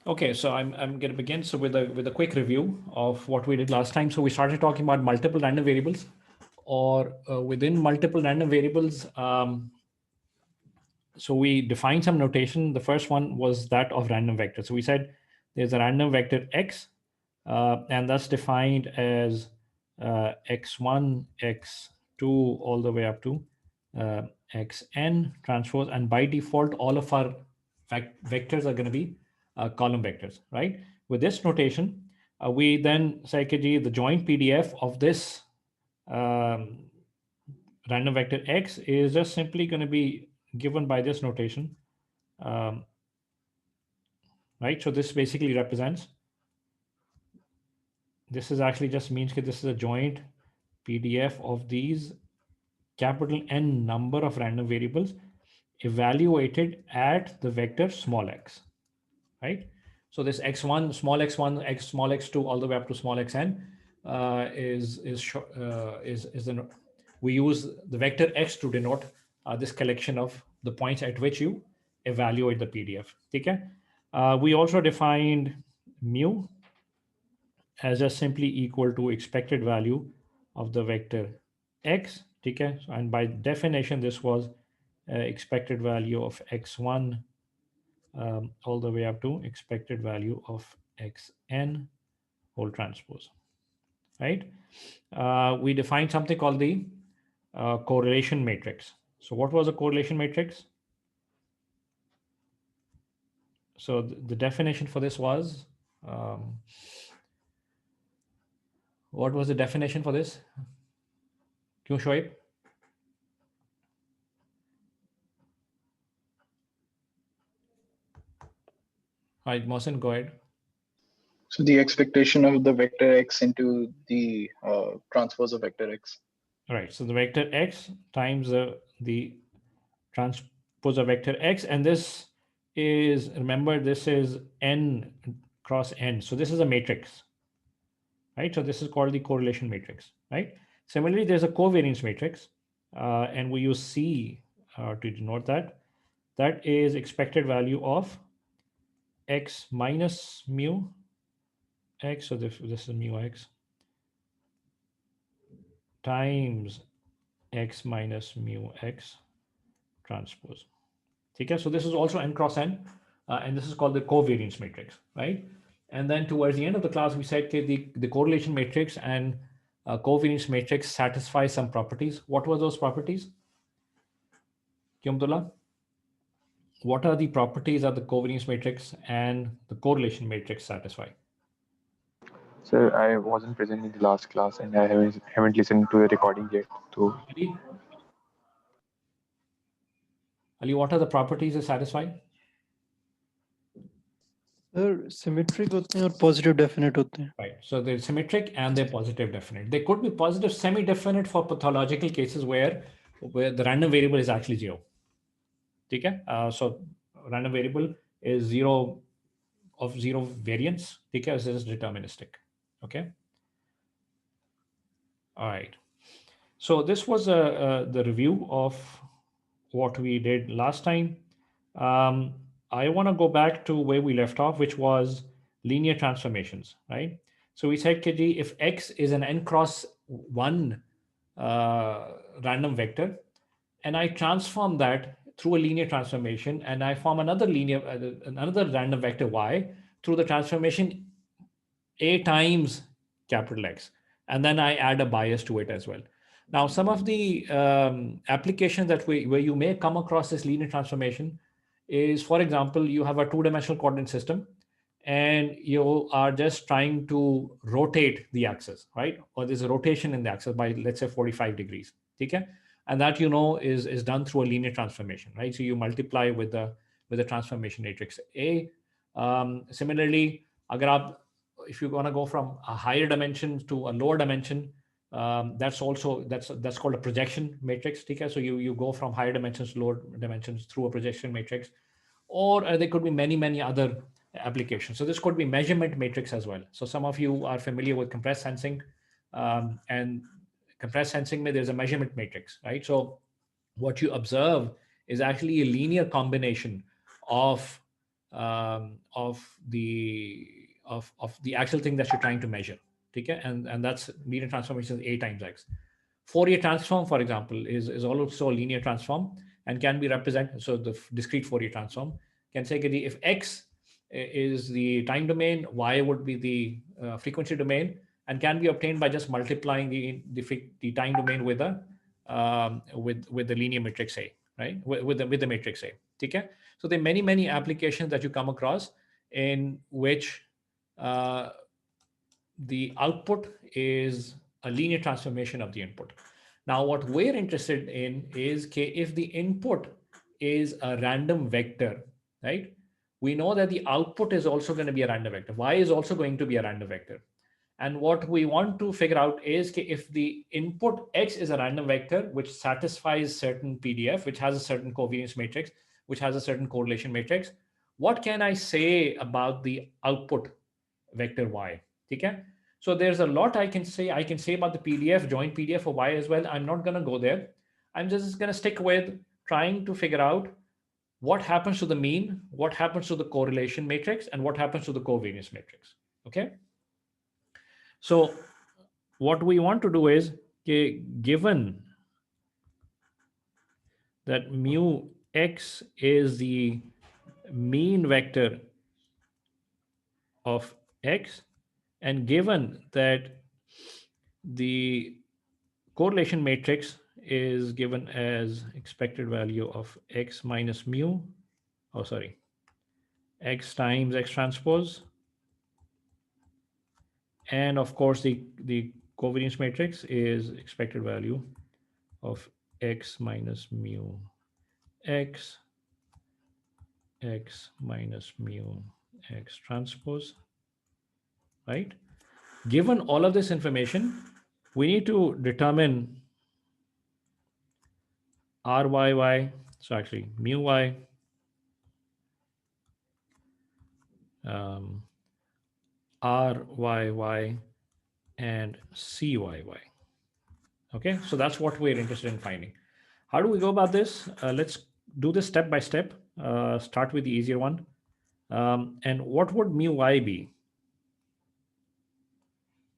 Okay, so I'm going to begin with a quick review of what we did last time. So we started talking about multiple random variables, or within multiple random variables. So we defined some notation. The first one was that of random vector. So we said there's a random vector x, and that's defined as x1, x2, all the way up to xn transpose. And by default, all of our vectors are going to be column vectors, right? With this notation, we then say, okay, the joint PDF of this um, random vector x is just simply going to be given by this notation, um, right? So this basically represents, this is actually just means that this is a joint PDF of these capital N number of random variables evaluated at the vector small x, right? So this x1, small x2, all the way up to small xn is the, we use the vector x to denote this collection of the points at which you evaluate the PDF. Okay. We also defined mu as just simply equal to expected value of the vector x. Okay. And by definition, this was expected value of x1 all the way up to expected value of xn whole transpose, right? We defined something called the correlation matrix. So what was a correlation matrix? So the definition for this was, um, what was the definition for this? Kyun Shoaib? All right, Mohsin, go ahead. So the expectation of the vector x into the transpose of vector x. All right, so the vector x times the transpose of vector x, and this is, remember, this is n cross n. So this is a matrix, right? So this is called the correlation matrix, right? Similarly, there's a covariance matrix, and we use C to denote that. That is expected value of x minus mu x. So this is mu x times x minus mu x transpose. Okay, so this is also n cross n, and this is called the covariance matrix, right? And then towards the end of the class, we said okay, the correlation matrix and covariance matrix satisfy some properties. What were those properties? Kyumdullah, what are the properties that the covariance matrix and the correlation matrix satisfy? Sir, I wasn't present in the last class and I haven't listened to the recording yet. So, Ali, Ali, what are the properties that satisfy? Sir, symmetric होते हैं और positive definite होते हैं. Right. So they're symmetric and they're positive definite. They could be positive semi-definite for pathological cases where the random variable is actually zero. Okay. So random variable is zero variance because it is deterministic. Okay. All right. So this was the review of what we did last time. I want to go back to where we left off, which was linear transformations, right? So we said, KG, if X is an n cross 1 random vector, and I transform that through a linear transformation, and I form another random vector Y through the transformation A times capital X, and then I add a bias to it as well. Now, some of the applications where you may come across this linear transformation is, for example, you have a two-dimensional coordinate system and you are just trying to rotate the axis, right? Or there's a rotation in the axis by, let's say, 45 degrees. Okay? And that, is done through a linear transformation, right? So you multiply with the transformation matrix A. Similarly, if you're going to go from a higher dimension to a lower dimension, that's called a projection matrix. Okay? So you go from higher dimensions to lower dimensions through a projection matrix, or there could be many other applications. So this could be measurement matrix as well. So some of you are familiar with compressed sensing, and compressed sensing, there's a measurement matrix, right? So what you observe is actually a linear combination of of the actual thing that you're trying to measure. Okay, and that's linear transformation is A times X. Fourier transform, for example, is also a linear transform and can be represented. So the discrete Fourier transform can say that if X is the time domain, Y would be the frequency domain, and can be obtained by just multiplying the time domain with with the linear matrix A, right? With the matrix A. Okay, so there are many applications that you come across in which the output is a linear transformation of the input. Now, what we're interested in is if the input is a random vector, right? We know that the output is also going to be a random vector. Y is also going to be a random vector. And what we want to figure out is if the input X is a random vector, which satisfies certain PDF, which has a certain covariance matrix, which has a certain correlation matrix, what can I say about the output vector Y? Okay? So there's a lot I can say. I can say about the PDF, joint PDF for Y as well. I'm not going to go there. I'm just going to stick with trying to figure out what happens to the mean, what happens to the correlation matrix, and what happens to the covariance matrix. Okay? So what we want to do is, okay, given that mu X is the mean vector of X, and given that the correlation matrix is given as expected value of X minus mu, X times X transpose, and of course the covariance matrix is expected value of X minus mu X, X minus mu X transpose, right? Given all of this information, we need to determine RYY, so actually mu Y, RYY, and CYY. Okay, so that's what we're interested in finding. How do we go about this? Let's do this step by step. Start with the easier one. And what would mu Y be?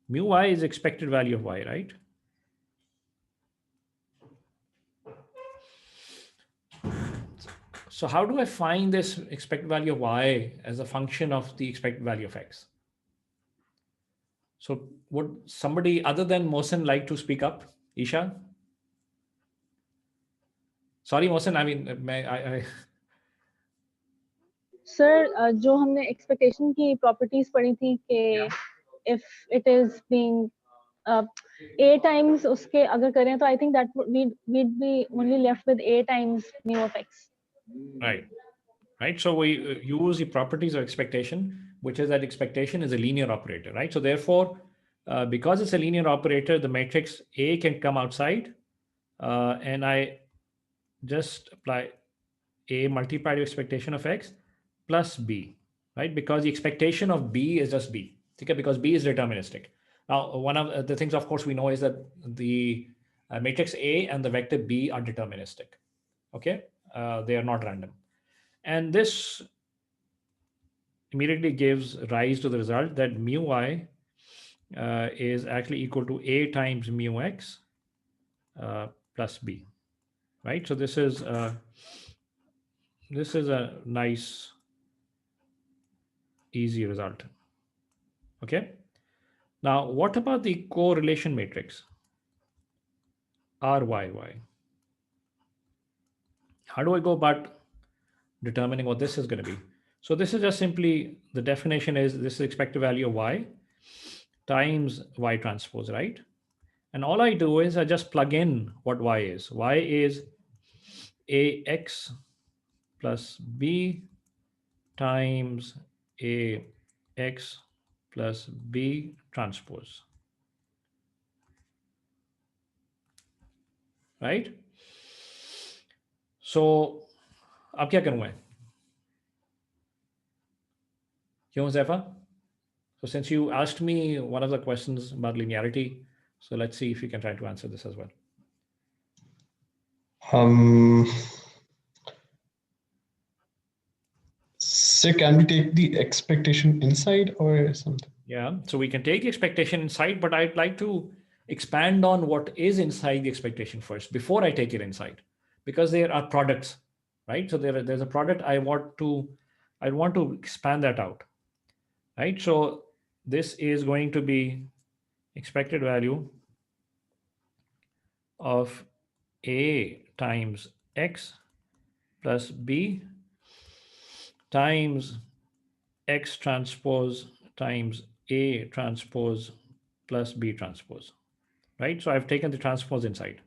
Mu Y is expected value of Y, right? So how do I find this expected value of Y as a function of the expected value of X? So would somebody other than Mohsen like to speak up? Isha? Sorry, Mohsen, I mean, I sir जो हमने expectation की properties पढ़ी थी कि if it is being a times उसके अगर करें तो I think that we'd be only left with a times mu of x. Right. So we use the properties of expectation, which is that expectation is a linear operator, right? So therefore, because it's a linear operator, the matrix A can come outside, and I just apply A multiplied with expectation of X plus B, right? Because the expectation of B is just B, okay? Because B is deterministic. Now, one of the things, of course, we know is that the matrix A and the vector B are deterministic, okay? They are not random. And this immediately gives rise to the result that mu Y is actually equal to A times mu X plus B, right? So this is a nice, easy result. Okay. Now, what about the correlation matrix? RYY. How do I go about determining what this is going to be? So this is just simply, the definition is this is expected value of Y times Y transpose, right? And all I do is I just plug in what Y is. Y is AX plus B times AX plus B transpose, right? So अब क्या करूँ मैं? क्यों Zephyr? So since you asked me one of the questions about linearity, so let's see if you can try to answer this as well. So can we take the expectation inside or something? Yeah, so we can take the expectation inside, but I'd like to expand on what is inside the expectation first before I take it inside, because there are products, right? So there's a product I want to expand that out, right? So this is going to be expected value of A times X plus B times X transpose times A transpose plus B transpose, right? So I've taken the transpose inside,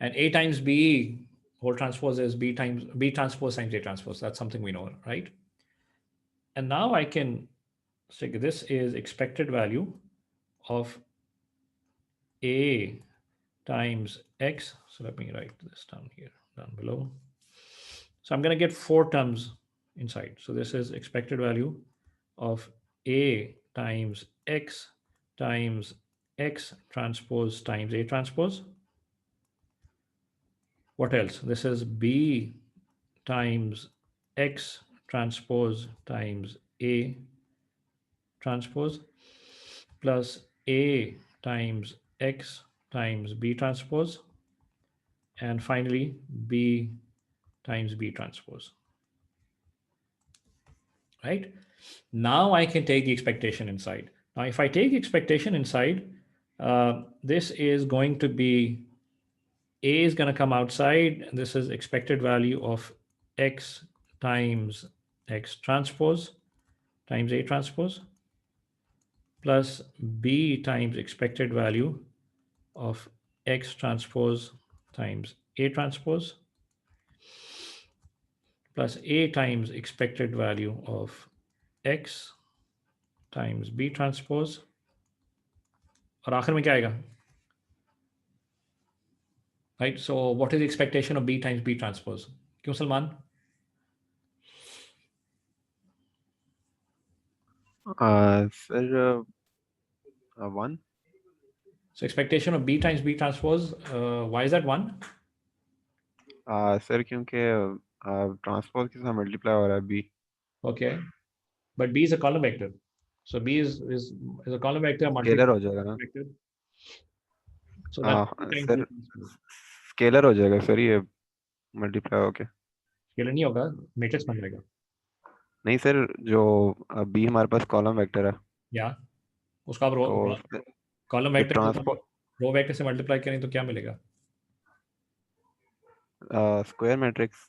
and A times B whole transpose is B transpose times A transpose. That's something we know, right? And now I can say this is expected value of A times X. So let me write this down here, down below. So I'm going to get 4 terms inside. So this is expected value of A times X transpose times A transpose. What else? This is B times X transpose times A transpose plus A times X times B transpose, and finally B times B transpose, right? Now I can take the expectation inside. Now if I take expectation inside, this is going to be, A is going to come outside. This is expected value of X times X transpose times A transpose plus B times expected value of X transpose times A transpose plus A times expected value of X times B transpose. और आखिर में क्या आएगा? Right, so what is the expectation of B times B transpose? क्यों Salman? Sir, 1. So expectation of B times B transpose, why is that 1? Sir क्योंकि transpose के साथ multiply हो रहा है B. Okay, but B is a column vector. So B is a column vector multiplied scalar हो जाएगा ना? vector. So that's B times B sir transpose. Scalar हो जाएगा सर ये मल्टीप्लाई होके. Scalar नहीं होगा, matrix बन जाएगा. नहीं सर, जो B हमारे पास कॉलम वेक्टर है, या उसका आप तो कॉलम जो वेक्टर ट्रांसपोज रो वेक्टर से मल्टीप्लाई करें तो क्या मिलेगा? Square matrix.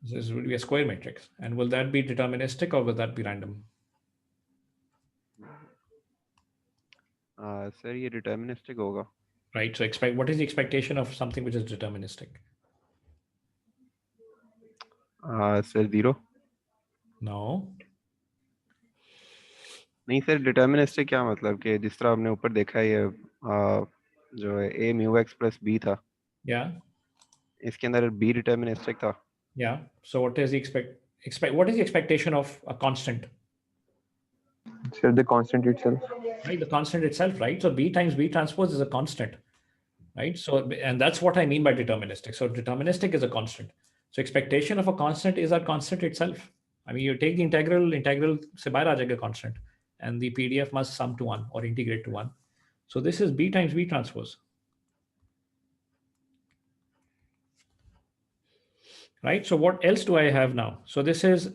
This would be a square matrix, and will that be deterministic or will that be random? Sir ये डिटर्मिनिस्टिक होगा. Right. So what is the expectation of something which is deterministic? Sir 0. No. नहीं sir, deterministic क्या मतलब कि जिस तरह आपने ऊपर देखा है ये जो है A mu x plus B था, Yeah. इसके अंदर B डिटर्मिनिस्टिक था. Yeah. So what is the what is the expectation of a constant? Sir, the constant itself. Right. The constant itself, right? So B times B transpose is a constant, right? So, and that's what I mean by deterministic. So deterministic is a constant. So expectation of a constant is a constant itself. I mean, you take the integral se bahar aa jayega constant, and the PDF must sum to 1 or integrate to 1. So this is B times B transpose. Right? So what else do I have now? So this is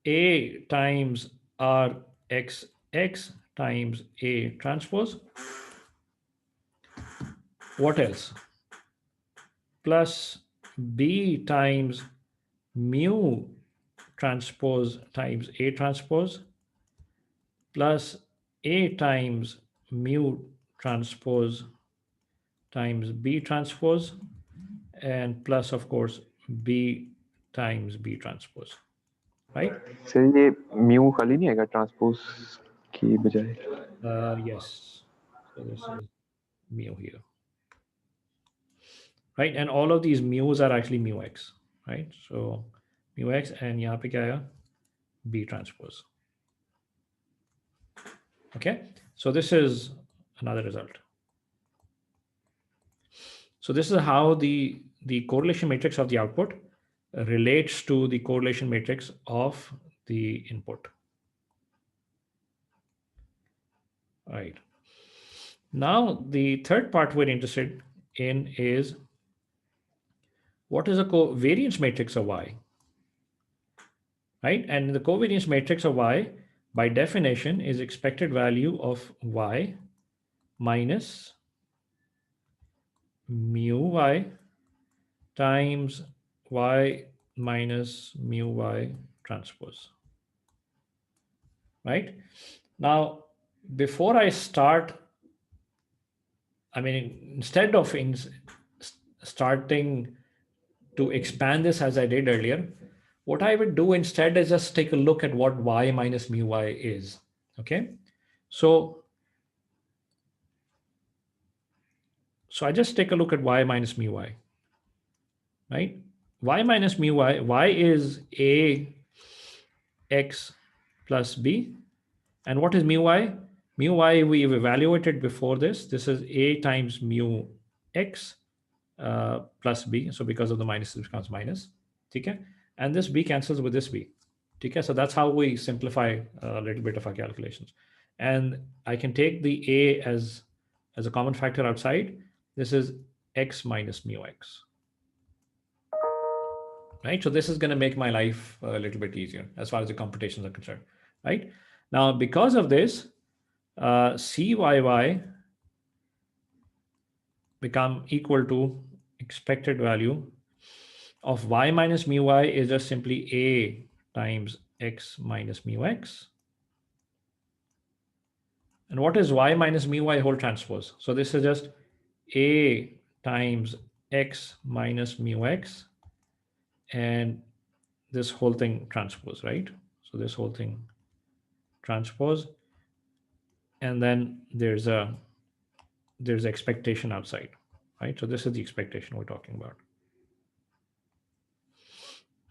A times RXX times A transpose. What else? Plus B times mu transpose times A transpose plus A times mu transpose times B transpose, and plus of course B times B transpose, right? Sir ये mu खाली नहीं आएगा transpose की बजाय? Yes. So this is mu here, right? And all of these mu's are actually mu x, right? So mu x, and यहाँ पे क्या आया? B transpose. Okay. So this is another result. So this is how the correlation matrix of the output relates to the correlation matrix of the input. All right. Now, the third part we're interested in is what is a covariance matrix of Y, right? And the covariance matrix of Y, by definition, is expected value of Y minus mu Y times Y minus mu Y transpose, right? Now, before I start, I mean, instead of starting to expand this as I did earlier, what I would do instead is just take a look at what Y minus mu Y is, okay? So I just take a look at Y minus mu Y, right? Y minus mu Y, Y is A x plus B. And what is mu Y? Mu Y we've evaluated before this. This is A times mu x plus B. So because of the minus, it becomes minus. Okay? And this B cancels with this B. Okay? So that's how we simplify a little bit of our calculations. And I can take the A as a common factor outside. This is x minus mu x. Right? So this is going to make my life a little bit easier as far as the computations are concerned. Right? Now, because of this, CYY become equal to expected value of Y minus mu Y is just simply A times x minus mu x. And what is Y minus mu Y whole transpose? So this is just A times x minus mu x and this whole thing transpose, right? So this whole thing transpose, and then there's expectation outside, right? So this is the expectation we're talking about.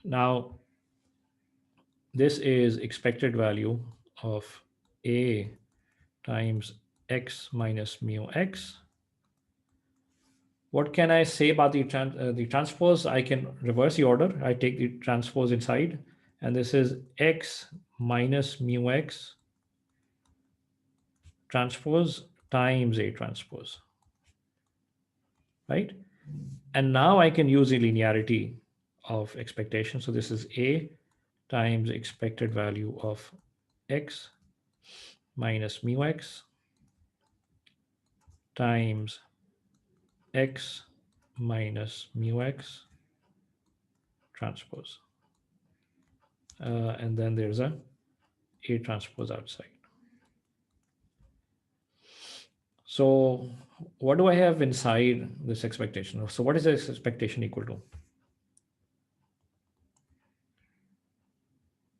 Now, this is expected value of A times x minus mu x. What can I say about the transpose? I can reverse the order. I take the transpose inside, and this is x minus mu x transpose times A transpose, right? And now I can use the linearity of expectation. So this is A times expected value of x minus mu x times x minus mu x transpose. And then there's a transpose outside. So what do I have inside this expectation? So what is this expectation equal to?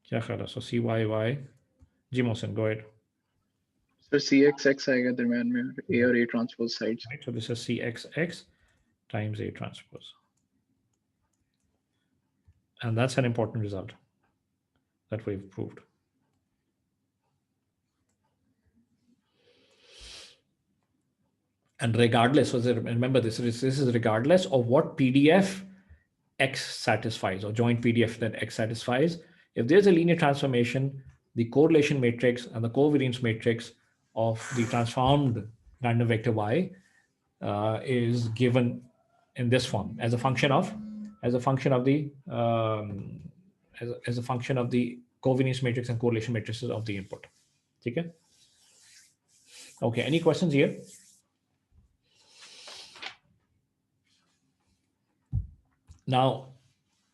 So CYY. Ji Mohsen, go ahead. So CXX आएगा दरम्यान में A और A transpose sides. Right, so this is CXX times A transpose. And that's an important result that we've proved. And regardless, so remember this is regardless of what PDF X satisfies or joint PDF that X satisfies. If there's a linear transformation, the correlation matrix and the covariance matrix of the transformed random vector Y is given in this form as a function of the as a function of the covariance matrix and correlation matrices of the input. Okay. Okay. Any questions here? Now,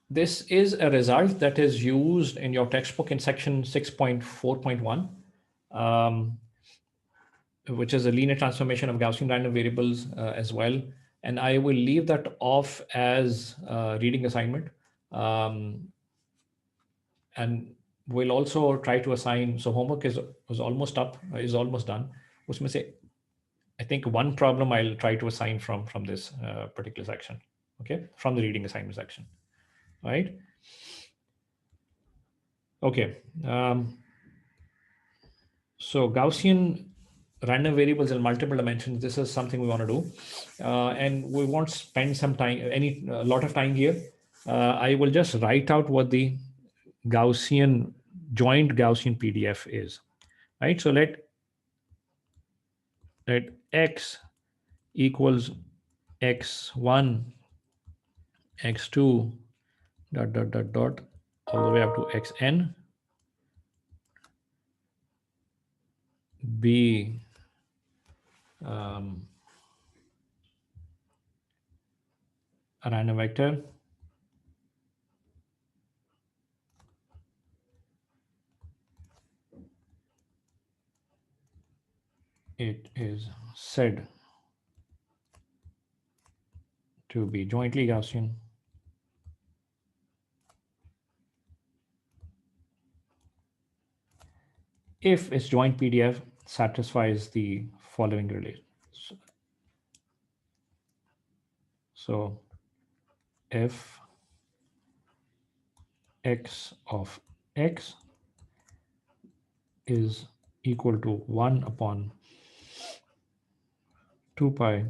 this is a result that is used in your textbook in section 6.4.1, which is a linear transformation of Gaussian random variables as well. And I will leave that off as a reading assignment. And we'll also try to assign, so homework is almost up, is almost done. Usme se, I think one problem I'll try to assign from this particular section, okay, from the reading assignment section. Right? Okay. So Gaussian random variables in multiple dimensions, this is something we want to do. And we won't spend some time, a lot of time here. I will just write out what the Gaussian joint Gaussian PDF is, right? So let x equals x1, x2, dot, dot, dot, dot, all the way up to xn be a random vector. It is said to be jointly Gaussian if its joint PDF satisfies the following relation. So if x of x is equal to 1 upon 2 pi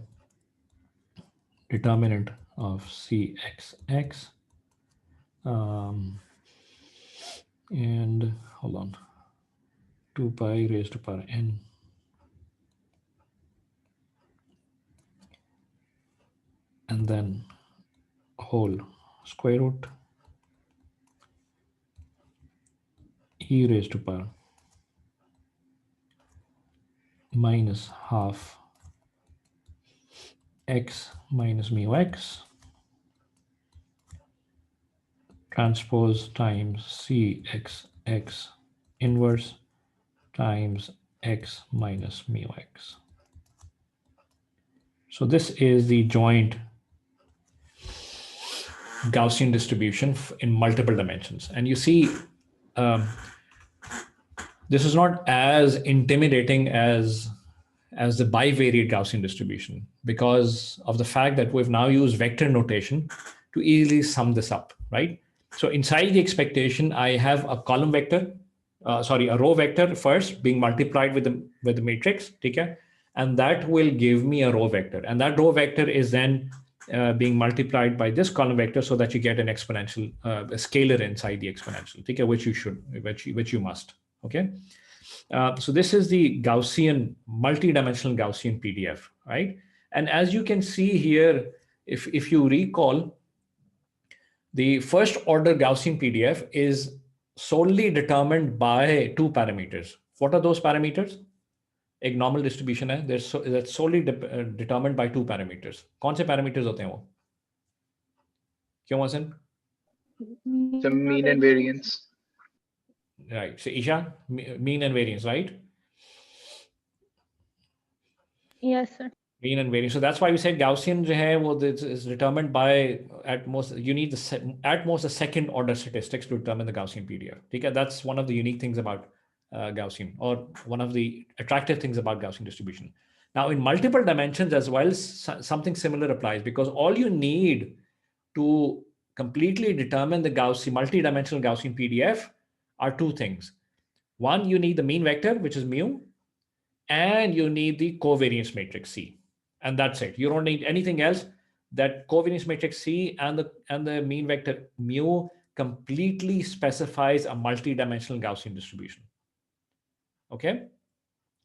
determinant of cxx, and hold on, 2 pi raised to power n and then whole square root e raised to power minus half x minus mu x transpose times cxx inverse times x minus mu x. So this is the joint Gaussian distribution in multiple dimensions. And you see, this is not as intimidating as the bivariate Gaussian distribution because of the fact that we've now used vector notation to easily sum this up, right? So inside the expectation, I have a column vector, a row vector first being multiplied with the matrix, okay? And that will give me a row vector. And that row vector is then being multiplied by this column vector so that you get an exponential, a scalar inside the exponential, okay? Which you must, okay? So this is the Gaussian, multi-dimensional Gaussian PDF, right? And as you can see here, if you recall, the first order Gaussian PDF is solely determined by two parameters. What are those parameters? एक normal distribution है, that's solely determined by two parameters. कौन से parameters होते हैं वो? क्यों वसन? So mean and variance. Right. So Isha, mean and variance, right? Yes, sir. Mean and variance. So that's why we said Gaussian जो है वो is determined by at most you need at most a second order statistics to determine the Gaussian PDF. Okay, that's one of the unique things about Gaussian, or one of the attractive things about Gaussian distribution. Now in multiple dimensions as well, something similar applies because all you need to completely determine the Gaussian multi-dimensional Gaussian PDF are two things. One, you need the mean vector, which is mu, and you need the covariance matrix C. And that's it. You don't need anything else. That covariance matrix C and the mean vector mu completely specifies a multi-dimensional Gaussian distribution. Okay?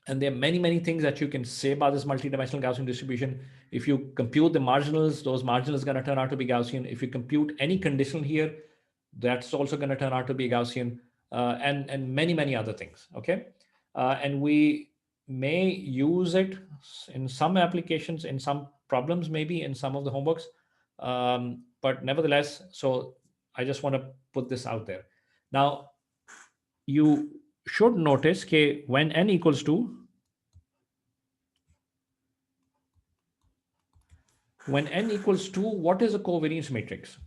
And there are many, many things that you can say about this multi-dimensional Gaussian distribution. If you compute the marginals, those marginals are going to turn out to be Gaussian. If you compute any conditional here, that's also going to turn out to be Gaussian, and many, many other things. Okay? And we may use it in some applications, in some problems, maybe in some of the homeworks. But nevertheless, so I just want to put this out there. Now, you should notice that when n equals 2, what is a covariance matrix?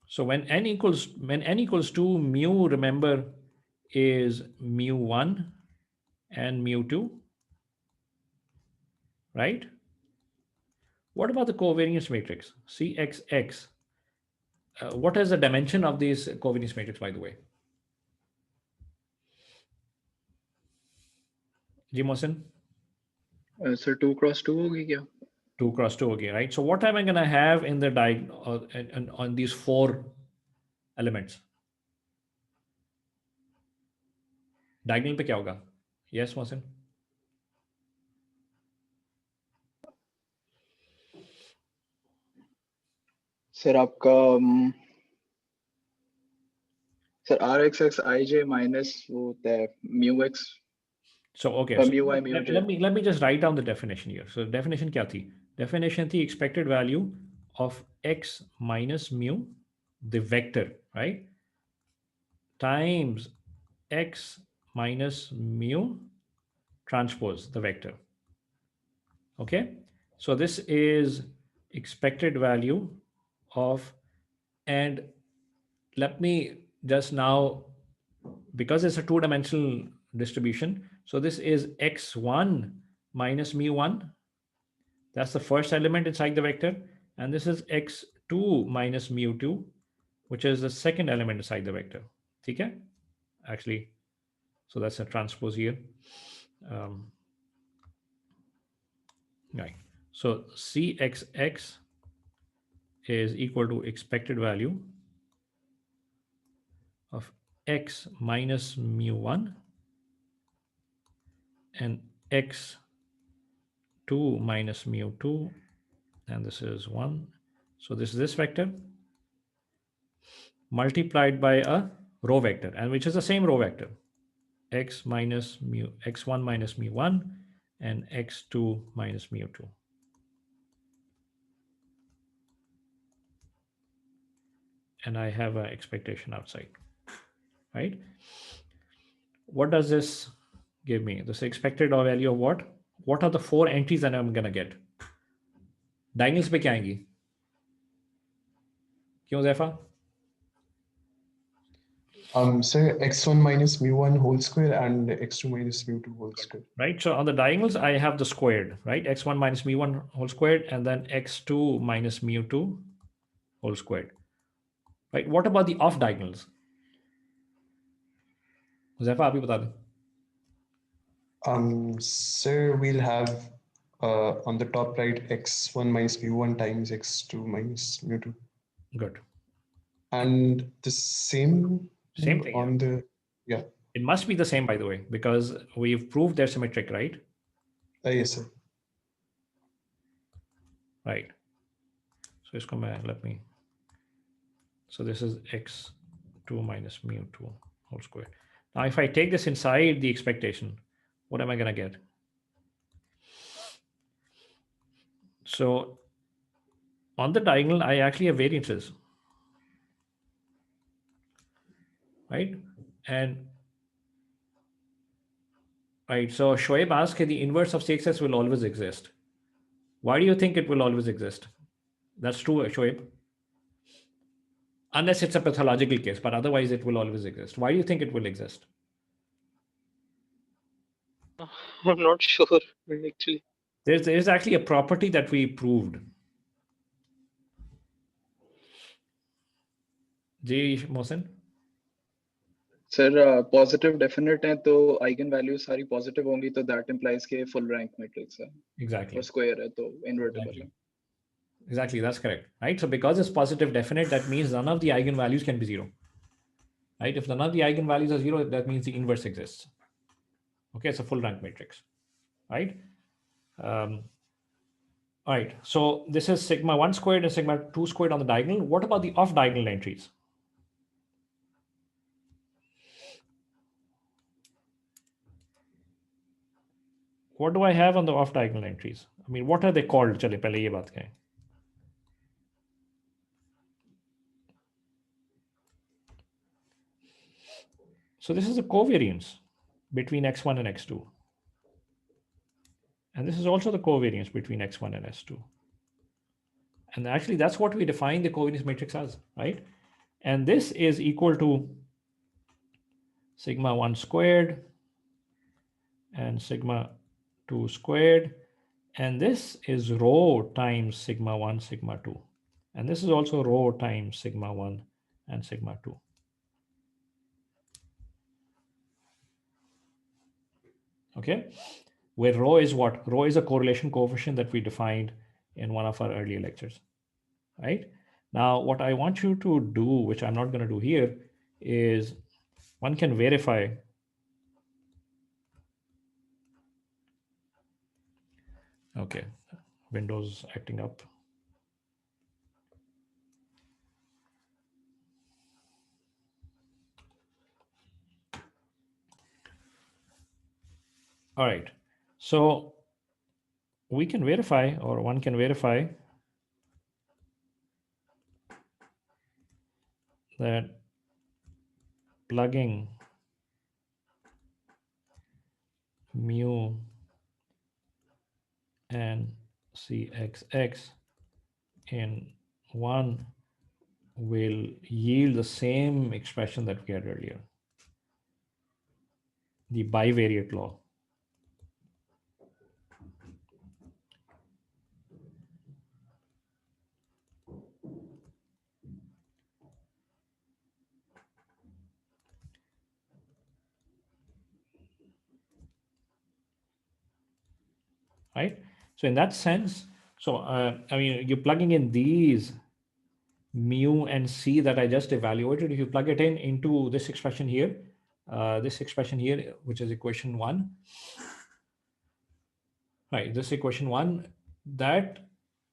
So when n equals 2, mu, remember, is mu1 and mu2, right? What about the covariance matrix, Cxx? What is the dimension of this covariance matrix, by the way? Ji Mohsin? Sir, 2 cross 2 होगी क्या? 2 cross 2, okay, right? So what am I going to have in the diagonal on these 4 elements? Diagonal पे क्या होगा? Yes, Mohsin? Sir आपका sir RXX IJ minus वो होता है mu x So okay, so mu y mu j. let me just write down the definition here. So definition क्या थी? Definition थी expected value of x minus mu, the vector, right? Times x minus mu transpose the vector. Okay, so this is expected value of, and let me just now, because it's a 2-dimensional distribution, so this is x1 minus mu1. That's the first element inside the vector. And this is x2 minus mu2, which is the second element inside the vector. Okay? Actually, so that's a transpose here. Right. So Cxx is equal to expected value of x minus mu1 and x2 minus mu2, and this is 1. So this is this vector multiplied by a row vector, and which is the same row vector, x minus mu, x1 minus mu1 and x2 minus mu2. And I have an expectation outside, right? What does this give me? This expected value of what? What are the 4 entries that I'm gonna get? Diagonals पे क्या आएंगी? क्यों ज़ैफा? Sir, x1 minus mu1 whole square and x2 minus mu2 whole square. Right, so on the diagonals, I have the squared, right? x1 minus mu1 whole squared, and then x2 minus mu2 whole squared. Right, what about the off diagonals? ज़ैफा आप ही बता दें. Sir, we'll have on the top right x1 minus mu1 times x2 minus mu2. Good. And the same Same thing, on the, yeah. It must be the same, by the way, because we've proved they're symmetric, right? Yes, sir. Right. So इसको मैं, let me. So this is x2 minus mu2 whole square. Now, if I take this inside the expectation, what am I going to get? So on the diagonal, I actually have variances, right? And right, so Shoaib asked, the inverse of CXS will always exist. Why do you think it will always exist? That's true, Shoaib. Unless it's a pathological case, but otherwise it will always exist. Why do you think it will exist? I'm not sure, actually. There's actually a property that we proved. Ji Mohsen? Sir positive definite है तो eigen values सारी positive होंगी तो that implies के full rank matrix है. Exactly. और square है तो इन्वर्टिबल है. Exactly, that's correct, right? So because it's positive definite, that means none of the eigenvalues can be 0, right? If none of the eigenvalues are 0, that means the inverse exists. Okay, it's a full rank matrix, right? All right, so this is sigma 1 squared and sigma 2 squared on the diagonal. What about the off diagonal entries? What do I have on the off diagonal entries? I mean, what are they called? चलिए पहले ये बात करें. So this is a covariance between x1 and x2. And this is also the covariance between x1 and s2. And actually, that's what we define the covariance matrix as, right? And this is equal to sigma 1 squared and sigma 2 squared. And this is rho times sigma 1, sigma 2. And this is also rho times sigma 1 and sigma 2. Okay, where rho is what? Rho is a correlation coefficient that we defined in one of our earlier lectures, right? Now, what I want you to do, which I'm not going to do here, is one can verify okay, Windows acting up. All right, so we can verify, or one can verify that plugging mu and cxx in one will yield the same expression that we had earlier, the bivariate law. Right? So in that sense, so I mean, you're plugging in these mu and c that I just evaluated. If you plug it in into this expression here, which is equation 1, right? This equation 1, that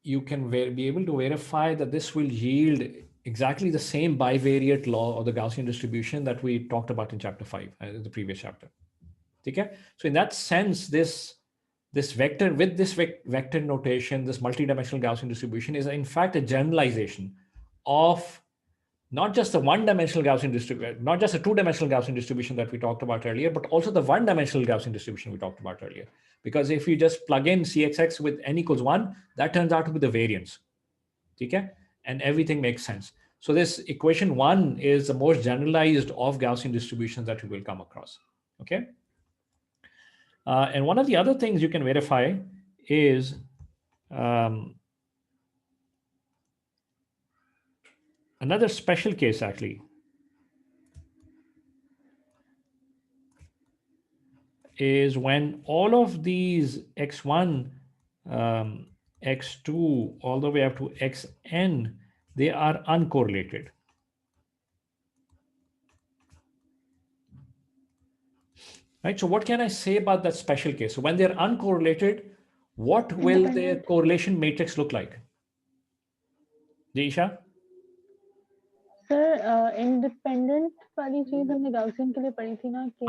you can be able to verify that this will yield exactly the same bivariate law of the Gaussian distribution that we talked about in chapter 5, the previous chapter. Okay? So in that sense, this vector with this vector notation, this multidimensional Gaussian distribution is in fact a generalization of not just the one-dimensional Gaussian distribution, not just a two-dimensional Gaussian distribution that we talked about earlier, but also the one-dimensional Gaussian distribution we talked about earlier. Because if you just plug in Cxx with n equals 1, that turns out to be the variance. Okay? And everything makes sense. So this equation 1 is the most generalized of Gaussian distributions that we will come across. Okay? And one of the other things you can verify is another special case, actually, is when all of these x1, x2, all the way up to xn, they are uncorrelated. Right? So what can I say about that special case? So when they're uncorrelated, what will their correlation matrix look like? Deisha? Sir, independent वाली चीज हमने Gaussian के लिए पढ़ी थी ना कि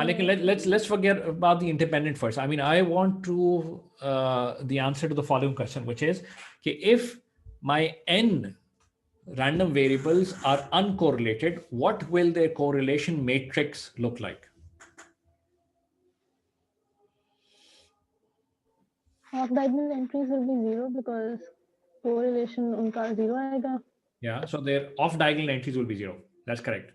Let's forget about the independent first. I mean, I want to the answer to the following question, which is, okay, if my n random variables are uncorrelated, what will their correlation matrix look like? half diagonal entries will be 0 because correlation उनका 0 आएगा. Yeah, so their off diagonal entries will be 0. That's correct.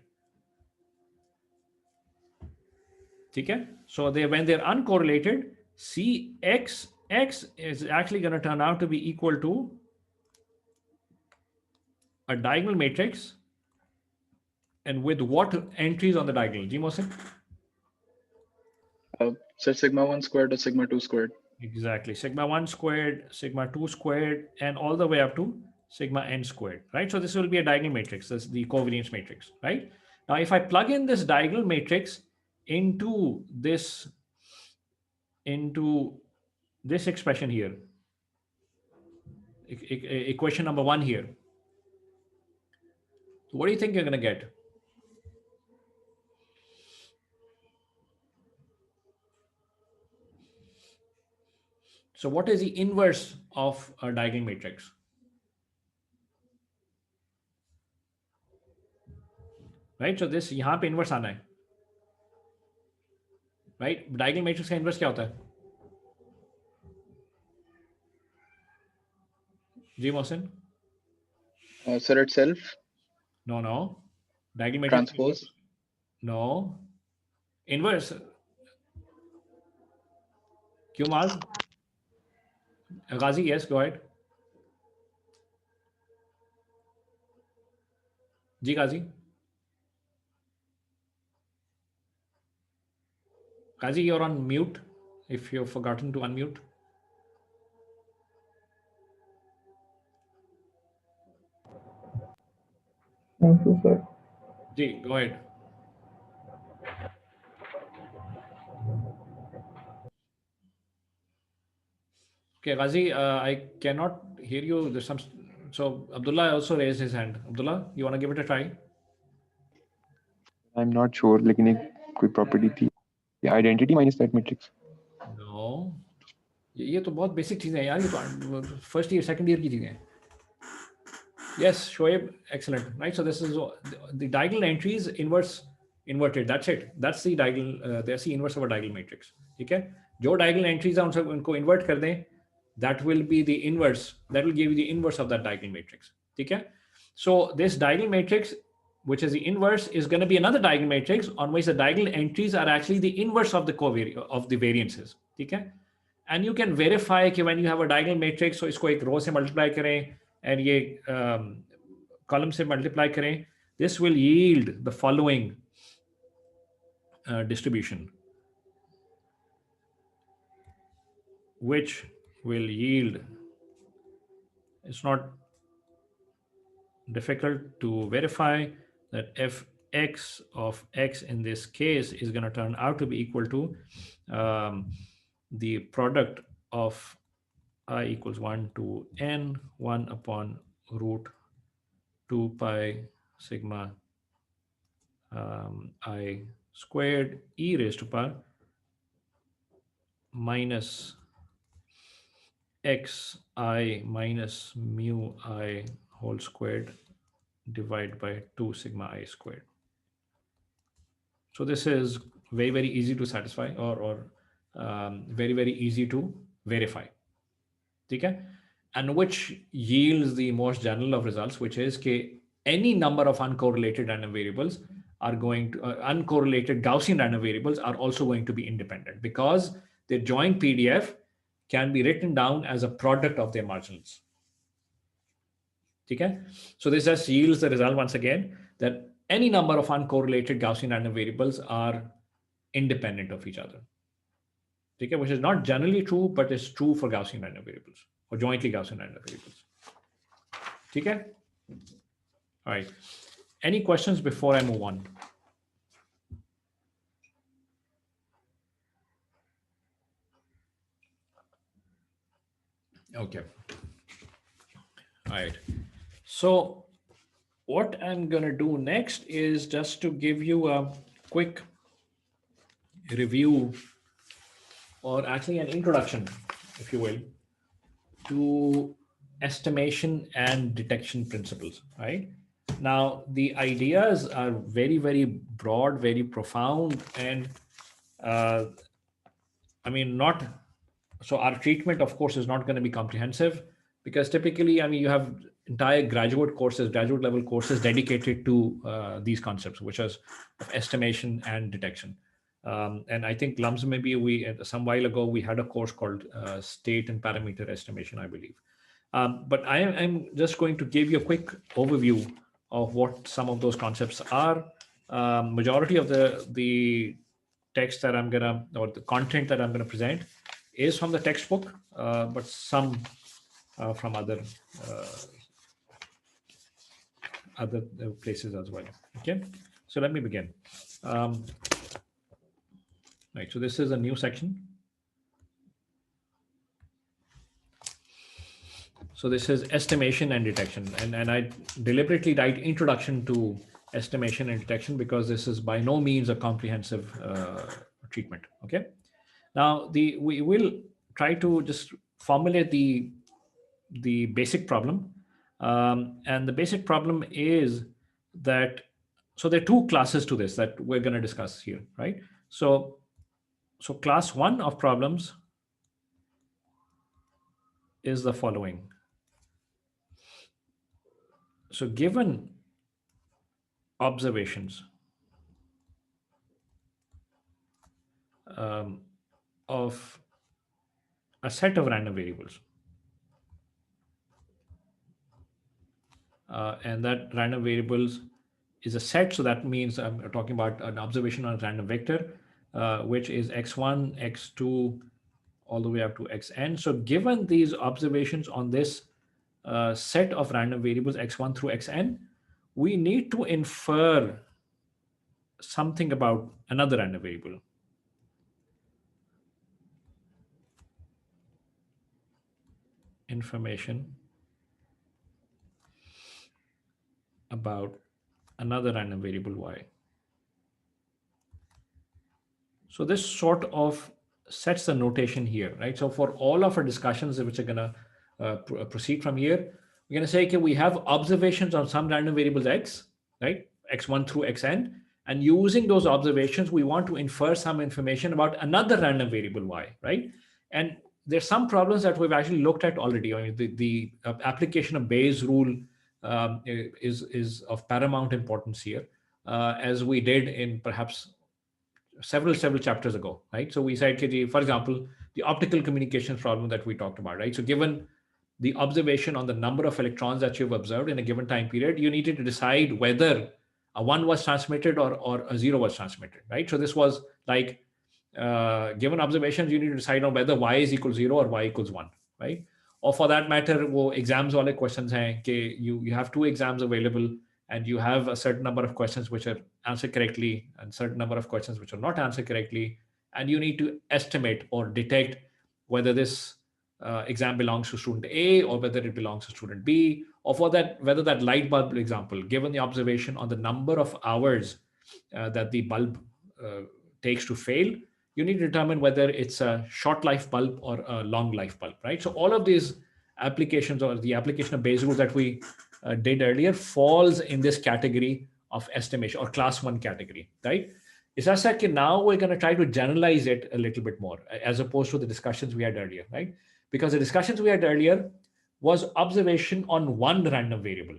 Okay? So when they're uncorrelated, Cxx is actually going to turn out to be equal to a diagonal matrix, and with what entries on the diagonal? G. Mohsen? So sigma 1 squared or sigma 2 squared. Exactly. Sigma 1 squared, sigma 2 squared, and all the way up to sigma n squared, right? So this will be a diagonal matrix. This is the covariance matrix, right? Now, if I plug in this diagonal matrix into this expression here, equation number 1 here, so what do you think you're going to get? So what is the inverse of a diagonal matrix? Right? So this यहाँ पे inverse आना है. Right? Diagonal matrix का inverse क्या होता है? G. Mohsen? Sir itself. No. Diagonal matrix Transpose. No. Inverse. Q Mars? Ghazi, yes, go ahead. Ji Ghazi? Ghazi, you're on mute if you've forgotten to unmute. Thank you, sir. Ji, go ahead. Okay, Ghazi, I cannot hear you. There's some. So Abdullah also raised his hand. Abdullah, you want to give it a try? I'm not sure, लेकिन एक कोई property थी, identity minus that matrix. No. ये तो बहुत basic चीज़ें हैं यार, ये तो फर्स्ट ईयर सेकंड ईयर की चीज़ें हैं. Yes, Shoaib, excellent. Right, so this is the diagonal entries inverted. That's it. That's the diagonal. That's the inverse of a diagonal matrix. ठीक है? जो diagonal entries हैं उनको invert कर दें. That will be the inverse. That will give you the inverse of that diagonal matrix. ठीक है? So this diagonal matrix, which is the inverse, is going to be another diagonal matrix on which the diagonal entries are actually the inverse of the variances. ठीक है? And you can verify कि when you have a diagonal matrix, so इसको एक row से multiply करें and ये column से multiply करें, this will yield the following distribution, which will yield, it's not difficult to verify that f x of x in this case is going to turn out to be equal to the product of I equals 1 to n 1 upon root 2 pi sigma I squared e raised to power minus xi minus mu I whole squared divided by 2 sigma I squared. So this is very, very easy to satisfy or very, very easy to verify. Okay? And which yields the most general of results, which is that any number of uncorrelated random variables are going to, uncorrelated Gaussian random variables are also going to be independent because their joint PDF can be written down as a product of their marginals. Okay? So this just yields the result once again that any number of uncorrelated Gaussian random variables are independent of each other. Okay? Which is not generally true, but is true for Gaussian random variables or jointly Gaussian random variables. Okay? All right. Any questions before I move on? Okay. All right. So what I'm going to do next is just to give you a quick review, or actually an introduction, if you will, to estimation and detection principles, right? Now, the ideas are very, very broad, very profound, and I mean, not, so our treatment, of course, is not going to be comprehensive because typically, I mean, you have entire graduate courses, graduate level courses dedicated to these concepts, which is of estimation and detection. And I think LUMS, maybe some while ago, we had a course called state and parameter estimation, I believe. But I'm just going to give you a quick overview of what some of those concepts are. Majority of the text that I'm gonna, or the content that I'm gonna present is from the textbook, but some from other places as well. Okay, so let me begin. Right, so this is a new section. So this is estimation and detection, and I deliberately write introduction to estimation and detection because this is by no means a comprehensive treatment. Okay, now we will try to just formulate the basic problem, and the basic problem is that, so there are two classes to this that we're going to discuss here, right? So class 1 of problems is the following. So given observations of a set of random variables, and that random variables is a set, so that means I'm talking about an observation on a random vector, which is x1, x2, all the way up to xn. So given these observations on this set of random variables x1 through xn, we need to infer something about another random variable. Information about another random variable y. So this sort of sets the notation here, right? So for all of our discussions which are gonna proceed from here, we're gonna say, okay, we have observations on some random variables x, right? x1 through xn, and using those observations, we want to infer some information about another random variable y, right? And there's some problems that we've actually looked at already. I mean, the application of Bayes' rule is of paramount importance here, as we did in perhaps several chapters ago, right? So we said, for example, the optical communications problem that we talked about, right? So given the observation on the number of electrons that you've observed in a given time period, you needed to decide whether a 1 was transmitted or a 0 was transmitted, right? So this was like, given observations, you need to decide on whether y is equal to 0 or y equals 1, right? Or for that matter, वो exams वाले questions हैं कि you have two exams available and you have a certain number of questions which are answered correctly and certain number of questions which are not answered correctly, and you need to estimate or detect whether this exam belongs to student A or whether it belongs to student B, or for that whether that light bulb example, given the observation on the number of hours that the bulb takes to fail, you need to determine whether it's a short life bulb or a long life bulb, right? So all of these applications, or the application of Bayes rules that we did earlier, falls in this category of estimation or class 1 category, right? It's just like now we're going to try to generalize it a little bit more as opposed to the discussions we had earlier, right? Because the discussions we had earlier was observation on one random variable.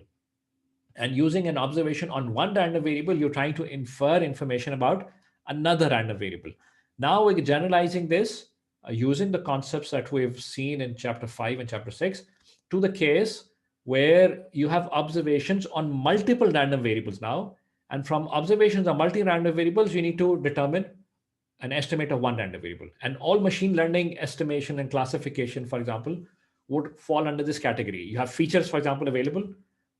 And using an observation on one random variable, you're trying to infer information about another random variable. Now we're generalizing this using the concepts that we've seen in chapter 5 and chapter 6 to the case where you have observations on multiple random variables now. And from observations on multi-random variables, you need to determine an estimate of one random variable. And all machine learning estimation and classification, for example, would fall under this category. You have features, for example, available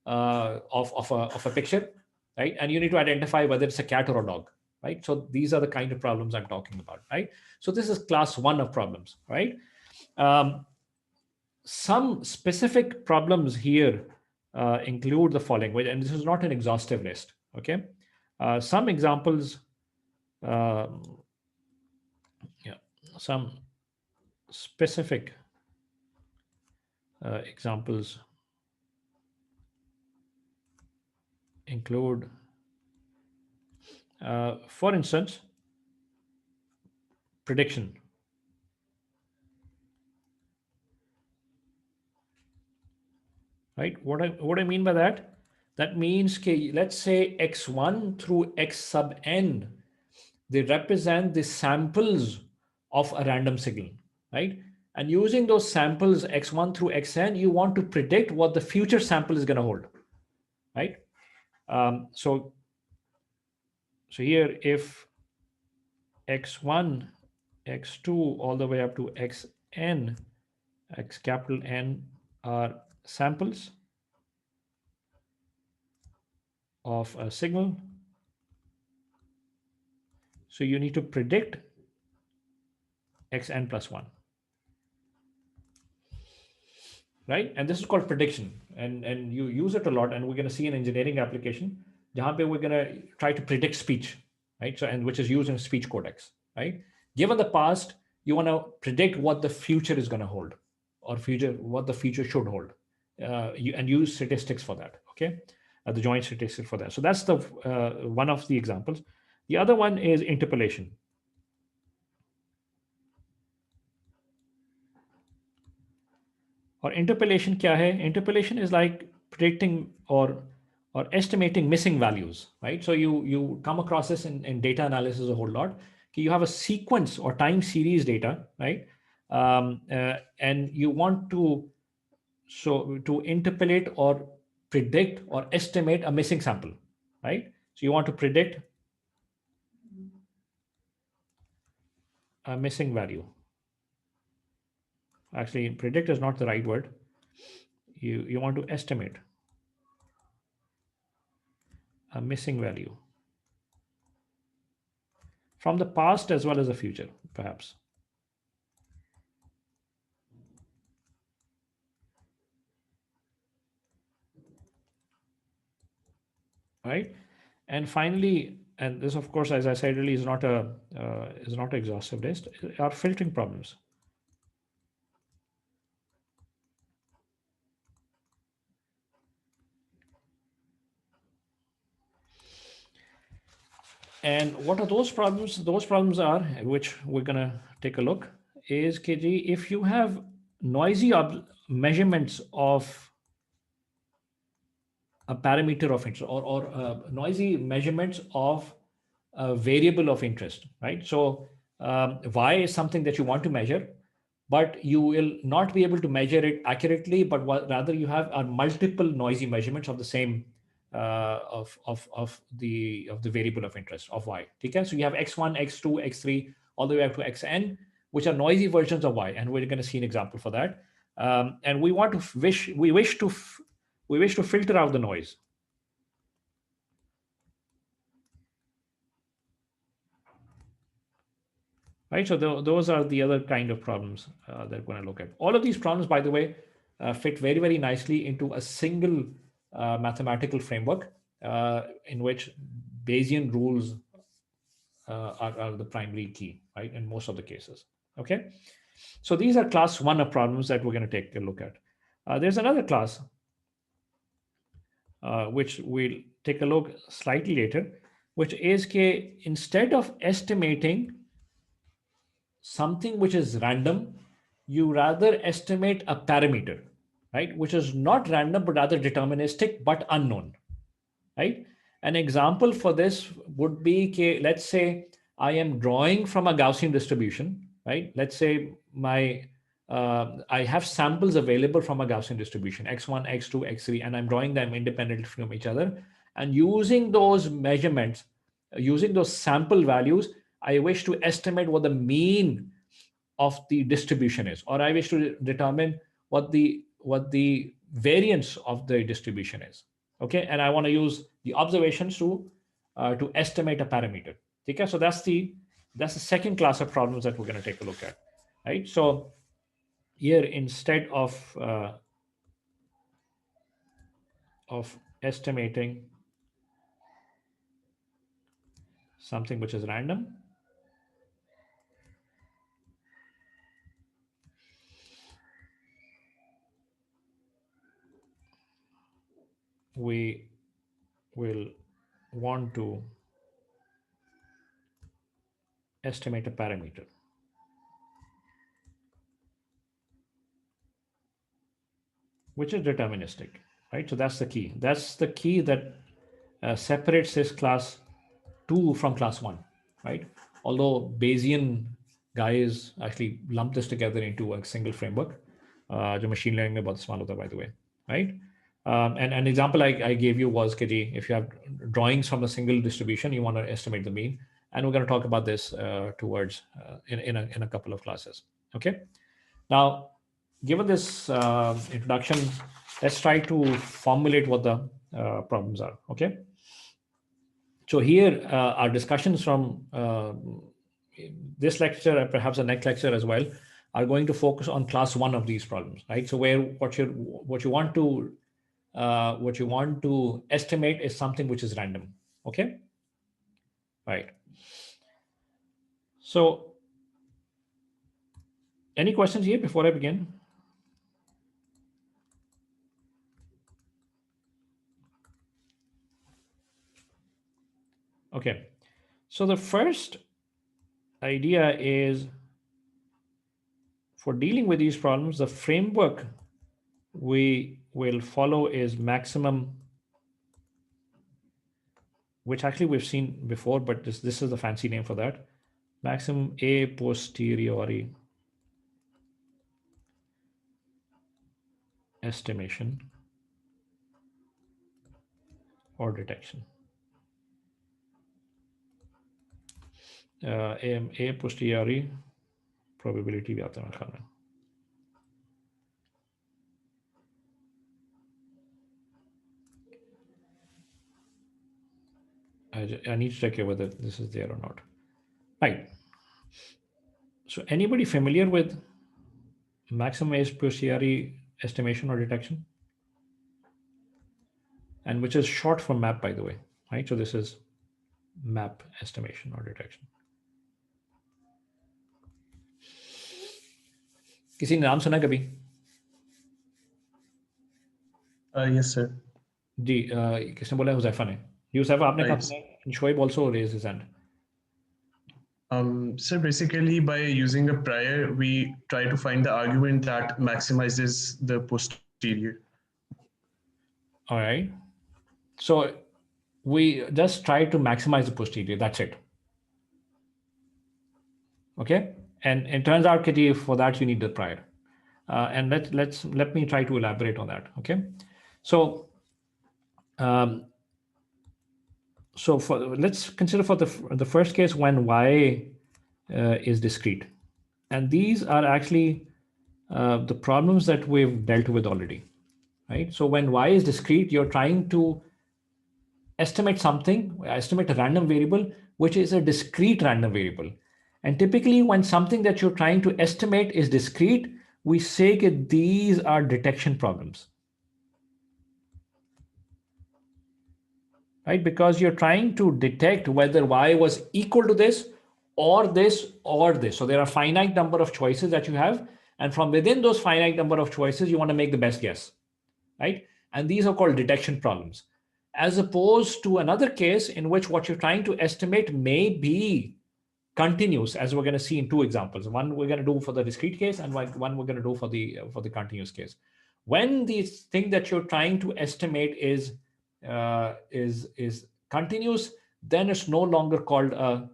of a picture, right? And you need to identify whether it's a cat or a dog, right? So these are the kind of problems I'm talking about, right? So this is class 1 of problems, right? Some specific problems here include the following, and this is not an exhaustive list, okay? Some examples, yeah, some specific examples include, for instance, prediction. Right? What I mean by that? That means, let's say x1 through x sub n, they represent the samples of a random signal, right? And using those samples x1 through xn, you want to predict what the future sample is going to hold, right? So here, if x1, x2, all the way up to xn, x capital N, are samples of a signal, so you need to predict xn plus 1, right? And this is called prediction, and you use it a lot, and we're going to see an engineering application jahan pe we're going to try to predict speech, right? So, and which is used in speech codecs, right? Given the past, you want to predict what the future is going to hold, or what the future should hold, and use statistics for that, okay? The joint statistic for that. So that's the one of the examples. The other one is interpolation. Or interpolation kya hai? Interpolation is like predicting or estimating missing values, right? So you come across this in data analysis a whole lot. You have a sequence or time series data, right? And you want to interpolate or predict or estimate a missing sample, right? So you want to predict a missing value. Actually, predict is not the right word. You want to estimate a missing value from the past as well as the future, perhaps. Right? And finally, and this, of course, as I said, really is not an exhaustive list, are filtering problems. And what are those problems? Those problems are, which we're going to take a look, is KG, if you have noisy measurements of a parameter of interest or noisy measurements of a variable of interest, right? So y is something that you want to measure, but you will not be able to measure it accurately, but rather you have multiple noisy measurements of the same of the variable of interest of y. Okay, so you have x1, x2, x3, all the way up to xn, which are noisy versions of y, and we're going to see an example for that. And we want to we wish to filter out the noise. Right, so those are the other kind of problems that we're going to look at. All of these problems, by the way, fit very, very nicely into a single mathematical framework in which Bayesian rules are the primary key, right, in most of the cases. Okay, so these are class 1 of problems that we're going to take a look at. There's another class which we'll take a look slightly later, which is instead of estimating something which is random, you rather estimate a parameter, right, which is not random but rather deterministic but unknown, right? An example for this would be, let's say I am drawing from a Gaussian distribution, right? Let's say I have samples available from a Gaussian distribution, x1, x2, x3, and I'm drawing them independently from each other. And using those measurements, using those sample values, I wish to estimate what the mean of the distribution is, or I wish to determine what the variance of the distribution is. Okay, and I want to use the observations to estimate a parameter. Okay, so that's the second class of problems that we're going to take a look at, right? So here, instead of estimating something which is random, we will want to estimate a parameter, which is deterministic, right? So that's the key. That's the key that separates this class 2 from class 1, right? Although Bayesian guys actually lump this together into a single framework, जो machine learning में बहुत इस्तेमाल होता है, by the way, right? And an example I gave you was कि if you have drawings from a single distribution, you want to estimate the mean, and we're going to talk about this towards in a couple of classes. Okay, now given this introduction, let's try to formulate what the problems are. Okay, so here our discussions from this lecture and perhaps the next lecture as well are going to focus on class 1 of these problems, right? So where what you want to estimate is something which is random. Okay, right. So any questions here before I begin? Okay, so the first idea is, for dealing with these problems, the framework we will follow is maximum, which actually we've seen before, but this is the fancy name for that, maximum a posteriori estimation or detection. A posteriori probability भी आता है मेरे ख्याल में. I need to check here whether this is there or not. Right. So anybody familiar with maximum a posteriori estimation or detection? And which is short for map, by the way, right? So this is map estimation or detection. किसी ने नाम सुना कभी? Yes, sir. जी, किसने बोला? हुज़ैफा ने. हुज़ैफा आपने कहा सुना? Shoaib also raised his hand. So basically, by using a prior, we try to find the argument that maximizes the posterior. All right. So we just try to maximize the posterior. That's it. Okay. And it turns out, Kitty, for that you need the prior. And let me try to elaborate on that. Okay. So let's consider for the first case when y is discrete, and these are actually the problems that we've dealt with already, right? So when y is discrete, you're trying to estimate a random variable, which is a discrete random variable. And typically when something that you're trying to estimate is discrete, we say that these are detection problems, right? Because you're trying to detect whether y was equal to this or this or this. So there are finite number of choices that you have. And from within those finite number of choices, you want to make the best guess, right? And these are called detection problems, as opposed to another case in which what you're trying to estimate may be continuous, as we're going to see in two examples. One we're going to do for the discrete case, and one we're going to do for the continuous case. When the thing that you're trying to estimate is continuous, then it's no longer called a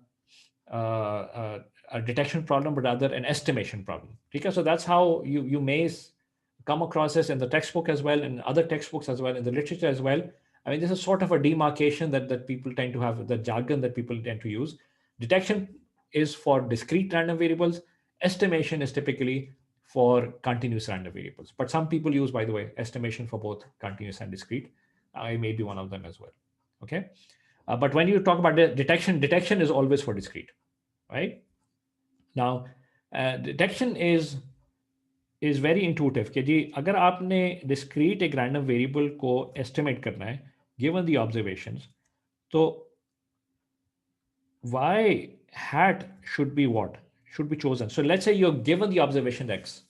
detection problem, but rather an estimation problem. Okay, so that's how you may come across this in the textbook as well, in other textbooks as well, in the literature as well. I mean, this is sort of a demarcation that people tend to have, the jargon that people tend to use. Detection is for discrete random variables. Estimation is typically for continuous random variables. But some people use, by the way, estimation for both continuous and discrete. I may be one of them as well. Okay. But when you talk about detection is always for discrete, right? Now, detection is very intuitive कि जी अगर आपने discrete एक random variable को estimate करना है given the observations, तो y hat should be what? Should be chosen. So let's say you're given the observation x.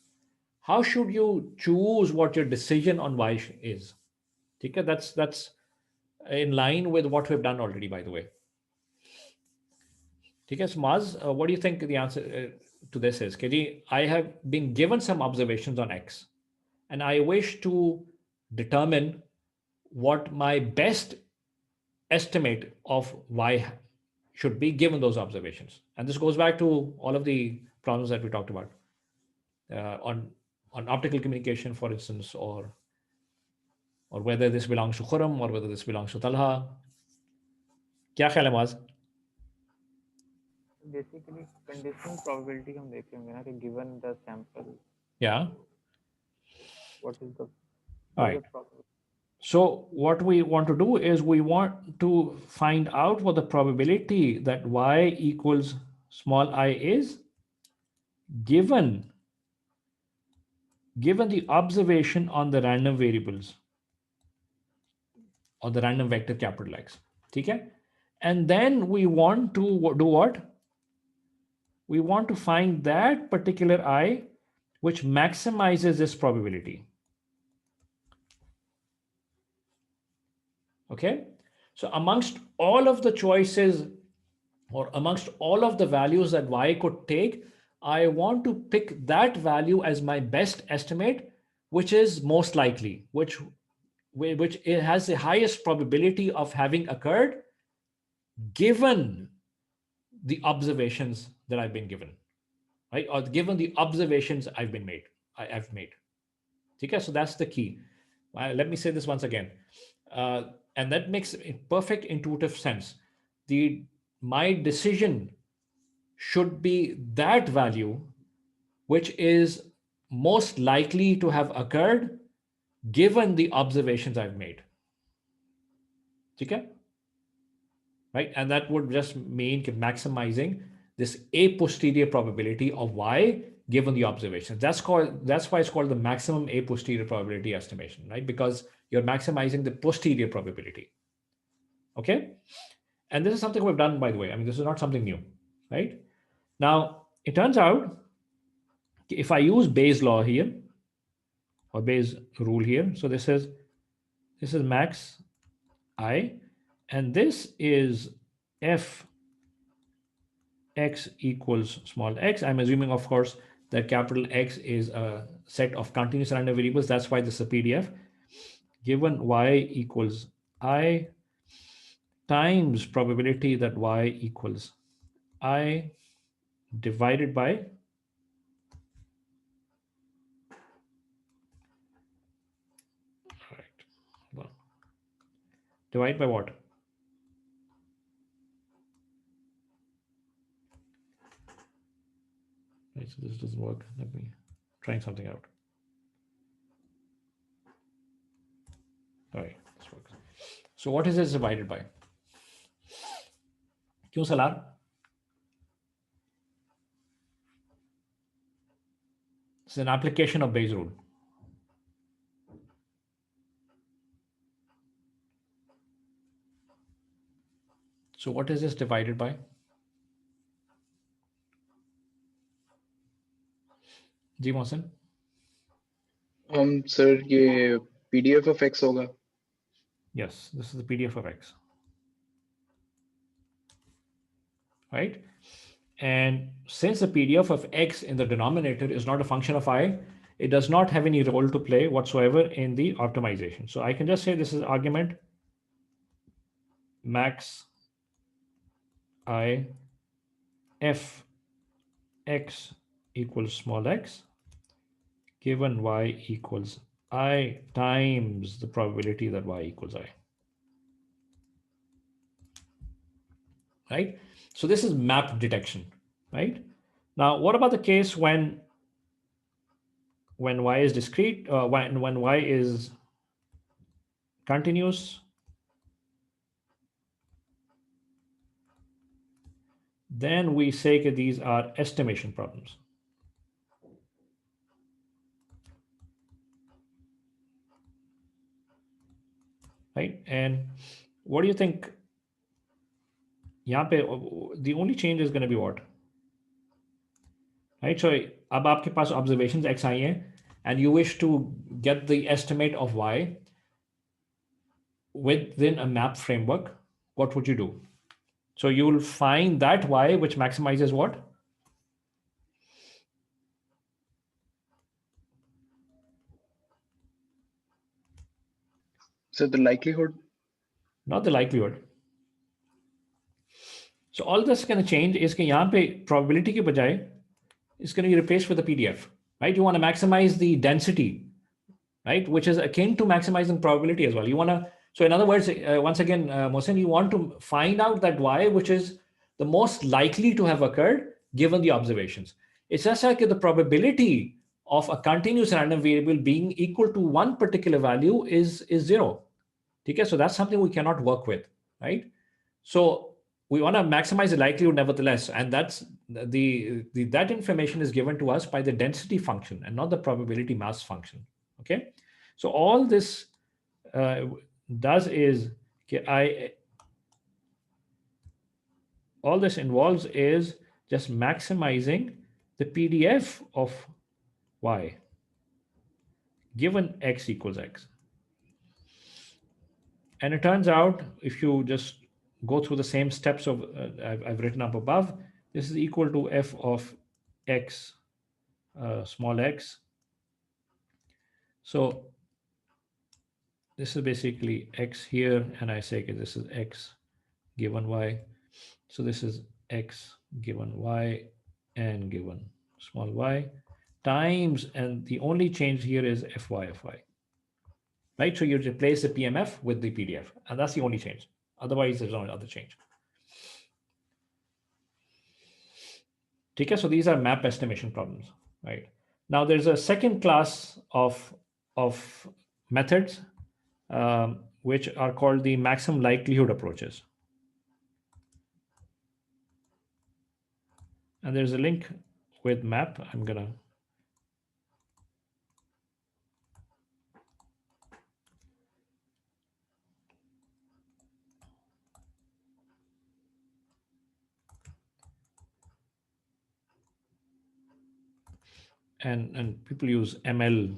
How should you choose what your decision on y is? Okay, that's in line with what we've done already, by the way. Okay, so Maz, what do you think the answer to this is? KG, I have been given some observations on x, and I wish to determine what my best estimate of y should be given those observations. And this goes back to all of the problems that we talked about on optical communication, for instance, or whether this belongs to Khurram or whether this belongs to Talha. क्या ख्याल है माज? Basically conditional probability हम देखेंगे ना कि given the sample Yeah. What is the All right. So what we want to do is we want to find out what the probability that y equals small I is given the observation on the random variables or the random vector capital X. Okay? And then we want to do what? We want to find that particular I which maximizes this probability. Okay? So amongst all of the choices or amongst all of the values that y could take, I want to pick that value as my best estimate, which is most likely, which it has the highest probability of having occurred given the observations that I've been given, right? Or given the observations I've made. Okay, so that's the key. Let me say this once again. And that makes perfect intuitive sense. My decision should be that value which is most likely to have occurred given the observations I've made. Okay? right? And that would just mean maximizing this a posterior probability of y given the observations. That's why it's called the maximum a posterior probability estimation, right? Because you're maximizing the posterior probability. Okay, and this is something we've done, by the way. I mean, this is not something new, right? Now it turns out if I use Bayes' law here or Bayes' rule here, so this is max I, and this is f x equals small x. I'm assuming, of course, that capital X is a set of continuous random variables. That's why this is a PDF. Given y equals I times probability that y equals I divided by divide by what? Right, so this doesn't work. Let me trying something out. All right, this works. So what is this divided by? क्यों Salar? It's an application of Bayes' rule. So what is this divided by? जी Mohsin? Sir, ये PDF of X होगा. Yes, this is the PDF of X. Right? And since the PDF of X in the denominator is not a function of I, it does not have any role to play whatsoever in the optimization. So I can just say this is argument max I f x equals small x given y equals I times the probability that y equals I. Right? So this is map detection, right? Now, what about the case when y is discrete, when y is continuous? Then we say that these are estimation problems. Right? And what do you think? यहाँ पे the only change is going to be what? Right? So अब आपके पास observations x आई हैं and you wish to get the estimate of y within a map framework, what would you do? So you will find that y which maximizes what? So the likelihood? Not the likelihood. So all this is going to change is कि यहाँ पे probability के बजाय is going to be replaced with a PDF, right? You want to maximize the density, right? Which is akin to maximizing probability as well. You want to, so in other words, once again, Mohsen, you want to find out that y, which is the most likely to have occurred given the observations. It's just like the probability of a continuous random variable being equal to one particular value is zero. Okay, so that's something we cannot work with, right? So we want to maximize the likelihood nevertheless, and that's that information is given to us by the density function and not the probability mass function. Okay, so all this does is all this involves is just maximizing the PDF of y given x equals x. And it turns out if you just go through the same steps of I've written up above, this is equal to f of x small x. So this is basically x here, and I say okay, this is x given y. So this is x given y and given small y times, and the only change here is fy. Right? So you replace the PMF with the PDF, and that's the only change. Otherwise, there's no other change. Okay, so these are map estimation problems, right? Now there's a second class of methods which are called the maximum likelihood approaches. And there's a link with map. I'm gonna and people use ML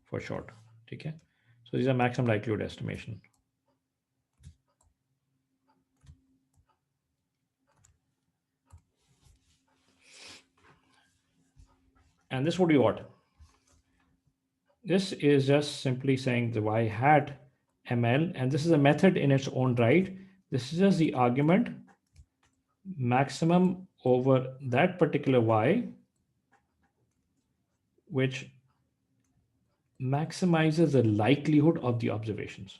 for short. Okay, so these are maximum likelihood estimation. And this would be what? This is just simply saying the y hat ML, and this is a method in its own right. This is just the argument maximum over that particular y, which maximizes the likelihood of the observations.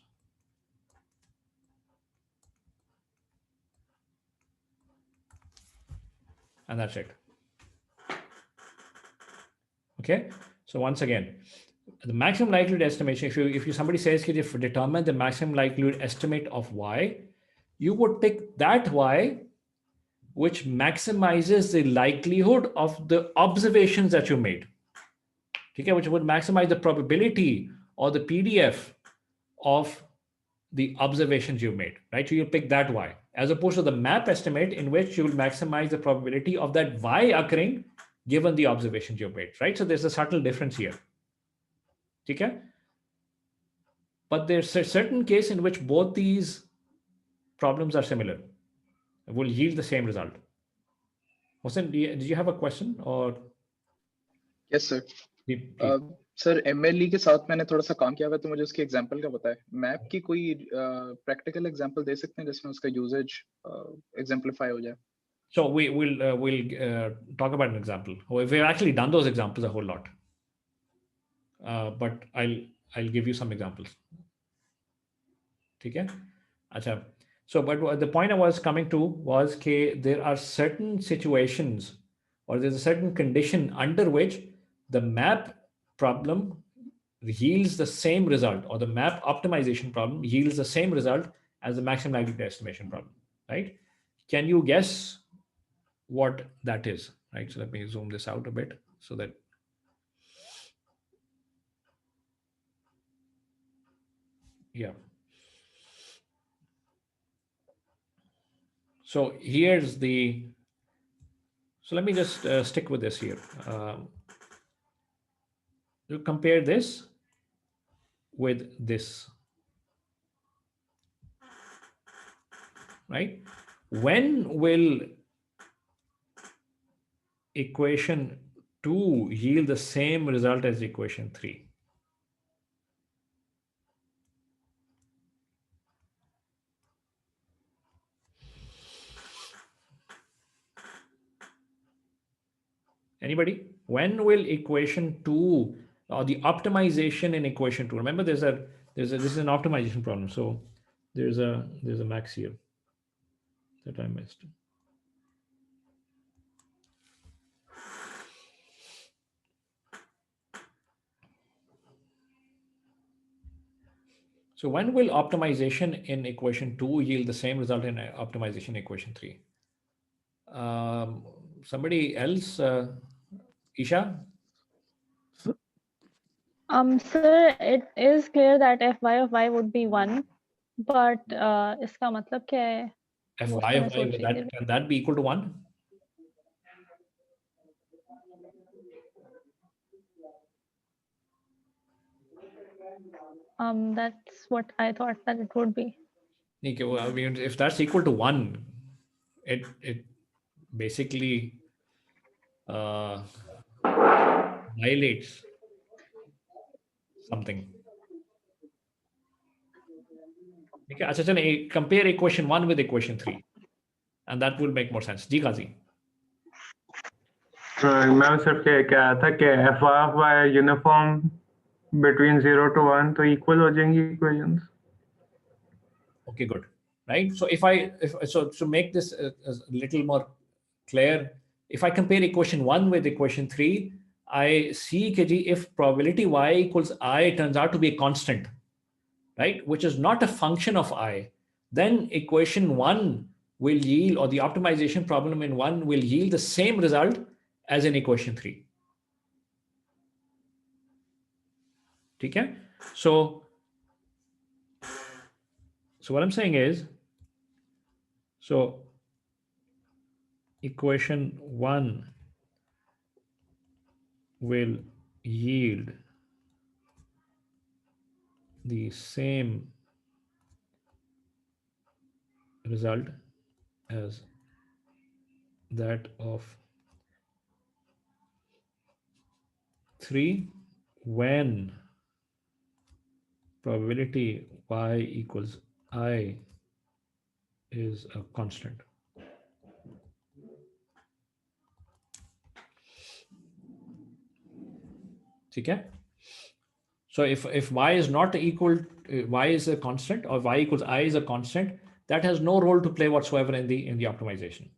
And that's it. Okay, so once again, the maximum likelihood estimation, if somebody says if you determine the maximum likelihood estimate of y, you would pick that y which maximizes the likelihood of the observations that you made. Okay, which would maximize the probability or the PDF of the observations you made, right? So you pick that y, as opposed to the map estimate in which you will maximize the probability of that y occurring given the observations you made, right? So there's a subtle difference here. Okay? But there's a certain case in which both these problems are similar, will yield the same result. Hossein, did you have a question or? Yes, sir. Please. Sir MLE के साथ मैंने थोड़ा सा काम किया हुआ है, तो मुझे उसके एग्जांपल का पता है. मैप की कोई प्रैक्टिकल एग्जांपल दे सकते हैं जिसमें उसका यूजेज एग्जांपलीफाई हो जाए? So we'll talk about an example. We've actually done those examples a whole lot, but I'll give you some examples. Okay. Acha. So, but the point I was coming to was that there are certain situations, or there's a certain condition under which the map problem yields the same result, or the map optimization problem yields the same result as the maximum likelihood estimation problem, right? Can you guess what that is, right? So let me zoom this out a bit so that yeah. So here's the, so let me just stick with this here. You compare this with this, right? When will equation 2 yield the same result as equation 3? Anybody? When will equation 2 or the optimization in equation 2? Remember, this is an optimization problem. So there's a max here that I missed. So when will optimization in equation 2 yield the same result in optimization in equation 3? Somebody else? Isha? Sir, it is clear that fy of y would be 1, but इसका मतलब क्या है? Fy of y, can that be equal to 1? That's what I thought that it would be. Okay, well, I mean, if that's equal to 1, it basically violates something. Okay, achha, compare equation 1 with equation 3, and that will make more sense. Ji Qazi. मैं सिर्फ क्या था कि fy of y uniform between 0 to 1 तो equal हो जाएंगी equations. Okay, good. Right. So so to make this a little more clear, if I compare equation 1 with equation 3, I see if probability y equals I turns out to be a constant, right, which is not a function of I, then equation 1 will yield, or the optimization problem in 1 will yield the same result as in equation 3. Okay? So what I'm saying is, so equation 1 will yield the same result as that of 3 when probability y equals I is a constant. Okay? So if y is not equal, y is a constant, or y equals I is a constant, that has no role to play whatsoever in the optimization.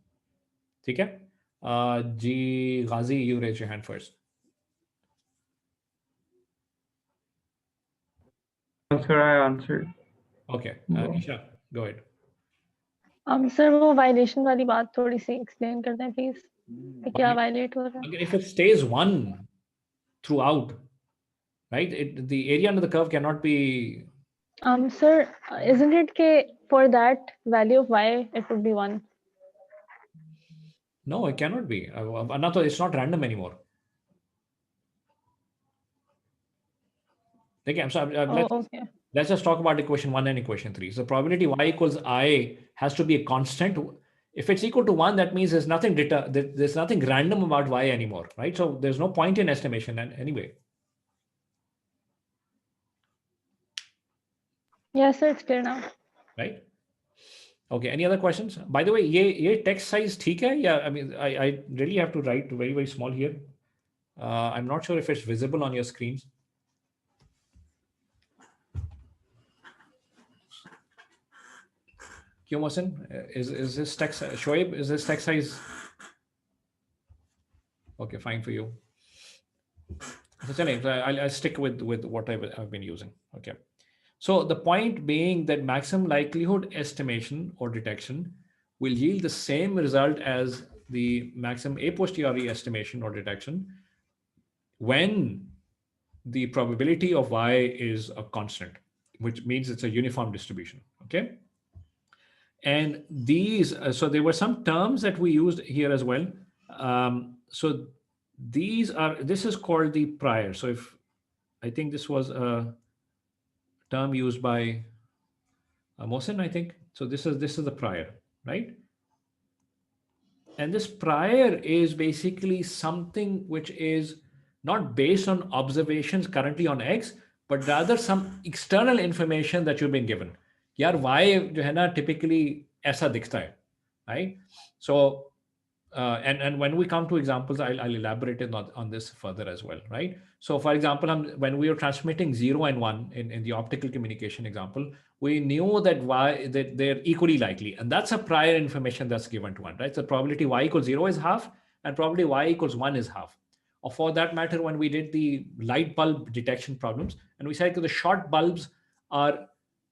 Okay? G Ghazi, you raise your hand first. Sir, I answered. Okay, Isha, go ahead. Sir वो violation वाली बात थोड़ी सी explain कर दें please, क्या violet हो रहा है? If it stays 1 throughout, right, the area under the curve cannot be. Sir, isn't it for that value of y it would be 1? No, it cannot be. It's not random anymore. Okay, so Okay. let's just talk about equation 1 and equation 3. So probability y equals I has to be a constant. If it's equal to 1, that means there's nothing random about y anymore, right? So there's no point in estimation anyway. Yes, sir, it's clear now. Right? Okay, any other questions? By the way, ये text size ठीक है? Yeah, I mean, I really have to write very, very small here. I'm not sure if it's visible on your screens. क्यों Mohsin? Is this text, Shoaib, is this text size? Okay, fine for you. So I'll stick with what I've been using. Okay. So the point being that maximum likelihood estimation or detection will yield the same result as the maximum a posteriori estimation or detection when the probability of y is a constant, which means it's a uniform distribution. Okay. And these, so there were some terms that we used here as well. So this is called the prior. So if I think this was a term used by Mohsin, I think. So this is the prior, right? And this prior is basically something which is not based on observations currently on X, but rather some external information that you've been given. यार Y जो है ना typically ऐसा दिखता है, right? So and when we come to examples, I'll elaborate on this further as well, right? So for example, when we were transmitting 0 and 1 in the optical communication example, we knew that they're equally likely, and that's a prior information that's given to 1, right? So probability y equals 0 is half, and probability y equals 1 is half. Or for that matter, when we did the light bulb detection problems, and we said that the short bulbs are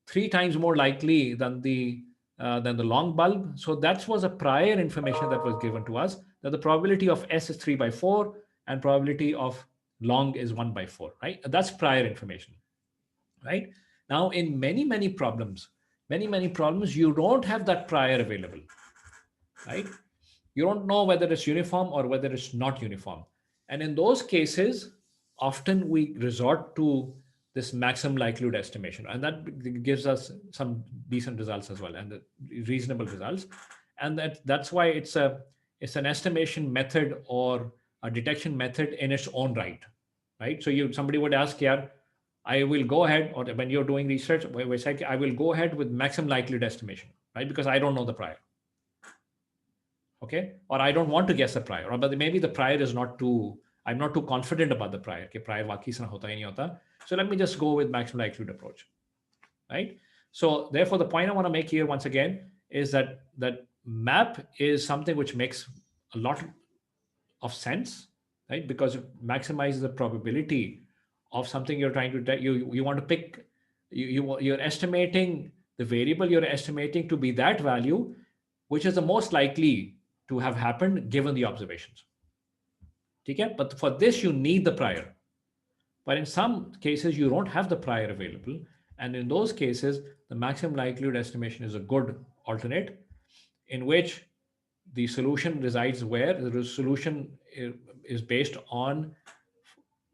3 times more likely than the long bulb. So that was a prior information that was given to us, that the probability of S is 3/4 and probability of long is 1/4, right? That's prior information, right? Now, in many problems, you don't have that prior available, right? You don't know whether it's uniform or whether it's not uniform. And in those cases, often we resort to this maximum likelihood estimation, and that gives us some decent results as well, and reasonable results. And that's why it's an estimation method or a detection method in its own right, right? So somebody would ask, yeah, I will go ahead, or when you're doing research, I will go ahead with maximum likelihood estimation, right? Because I don't know the prior. Okay, or I don't want to guess the prior, or but maybe the prior is I'm not too confident about the prior. Okay, prior वाकई से होता ही नहीं होता. So let me just go with maximum likelihood approach, right? So therefore, the point I want to make here once again is that map is something which makes a lot of sense, right? Because it maximizes the probability of something you're trying to you want to pick. You're estimating the variable you're estimating to be that value which is the most likely to have happened given the observations. Okay? But for this, you need the prior. But in some cases, you don't have the prior available. And in those cases, the maximum likelihood estimation is a good alternate, in which the solution resides where the solution is based on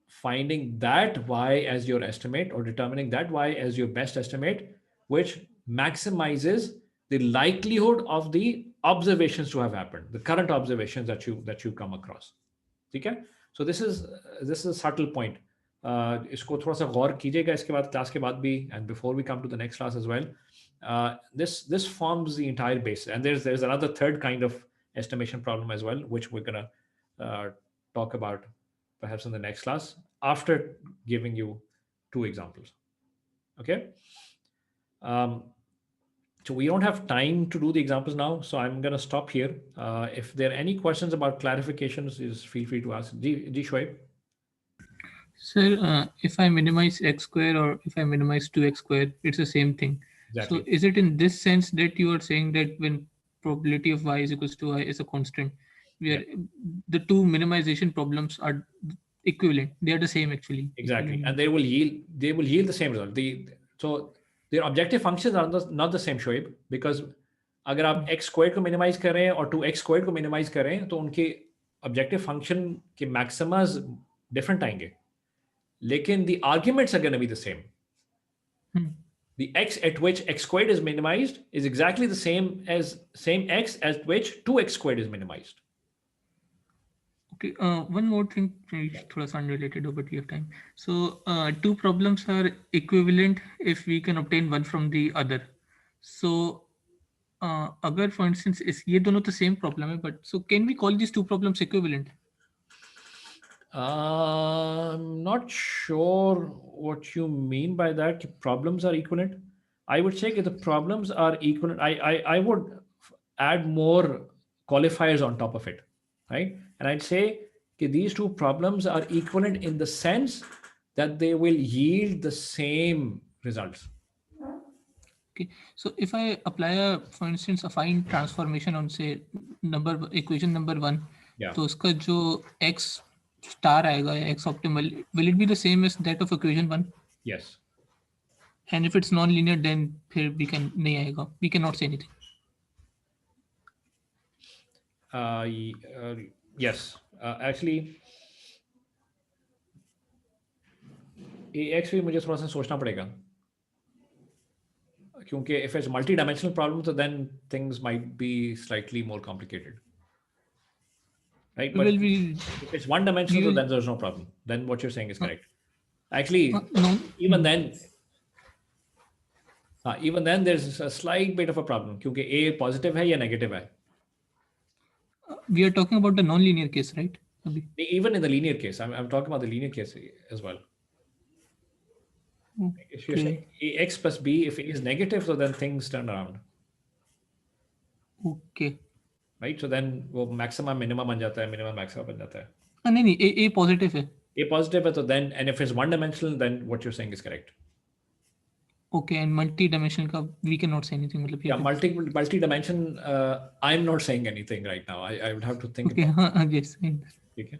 finding that y as your estimate, or determining that y as your best estimate, which maximizes the likelihood of the observations to have happened, the current observations that you come across. Okay? So this is a subtle point. इसको थोड़ा सा गौर कीजिएगा इसके बाद class के बाद भी, and before we come to the next class as well. This forms the entire base, and there's another third kind of estimation problem as well, which we're gonna talk about perhaps in the next class after giving you 2 examples. Okay. So we don't have time to do the examples now, so I'm going to stop here. If there are any questions about clarifications, just feel free to ask. Ji Shoaib? Sir, if I minimize x square or if I minimize 2x square, it's the same thing. Exactly. So is it in this sense that you are saying that when probability of y is equals to y is a constant, where the two minimization problems are equivalent? They are the same actually. Exactly, and they will yield the same result. So their objective functions are not the same, Shoaib, because अगर आप x squared को minimize कर रहे हैं और 2x squared को minimize कर रहे हैं, तो उनके objective function के maximas different आएंगे. लेकिन the arguments are going to be the same. The x at which x squared is minimized is exactly the same x at which 2x squared is minimized. Okay, one more thing, thoda sa unrelated, but we have time. So two problems are equivalent if we can obtain one from the other. So agar for instance is ye dono the same problem hai, but so can we call these two problems equivalent? I'm not sure what you mean by that. Problems are equivalent. I would say if the problems are equivalent, I would add more qualifiers on top of it, right? And I'd say that these two problems are equivalent in the sense that they will yield the same results. Okay, so if I apply for instance, a fine transformation on say equation number 1, तो उसका जो x star आएगा, x optimal, will it be the same as that of equation 1? Yes. And if it's non-linear, then फिर we cannot say anything. Yes, actually ax भी मुझे थोड़ा सा सोचना पड़ेगा, क्योंकि if it's multi-dimensional problem, so then things might be slightly more complicated, right? But if it's one-dimensional, so then there's no problem. Then what you're saying is correct. Actually, even then there's a slight bit of a problem, क्योंकि a positive है या negative है. We are talking about the non-linear case, right? Even in the linear case, I'm talking about the linear case as well. If you're saying ax plus b, if a is negative, so then things turn around. Okay. Right? So then वो maxima minima बन जाता है, minima maxima बन जाता है. नहीं, a positive है. A positive है, so then, and if it's one-dimensional, then what you're saying is correct. Okay, and multi-dimensional का we cannot say anything. Yeah, multi-dimension, I'm not saying anything right now. I would have to think about it. Yes. Okay.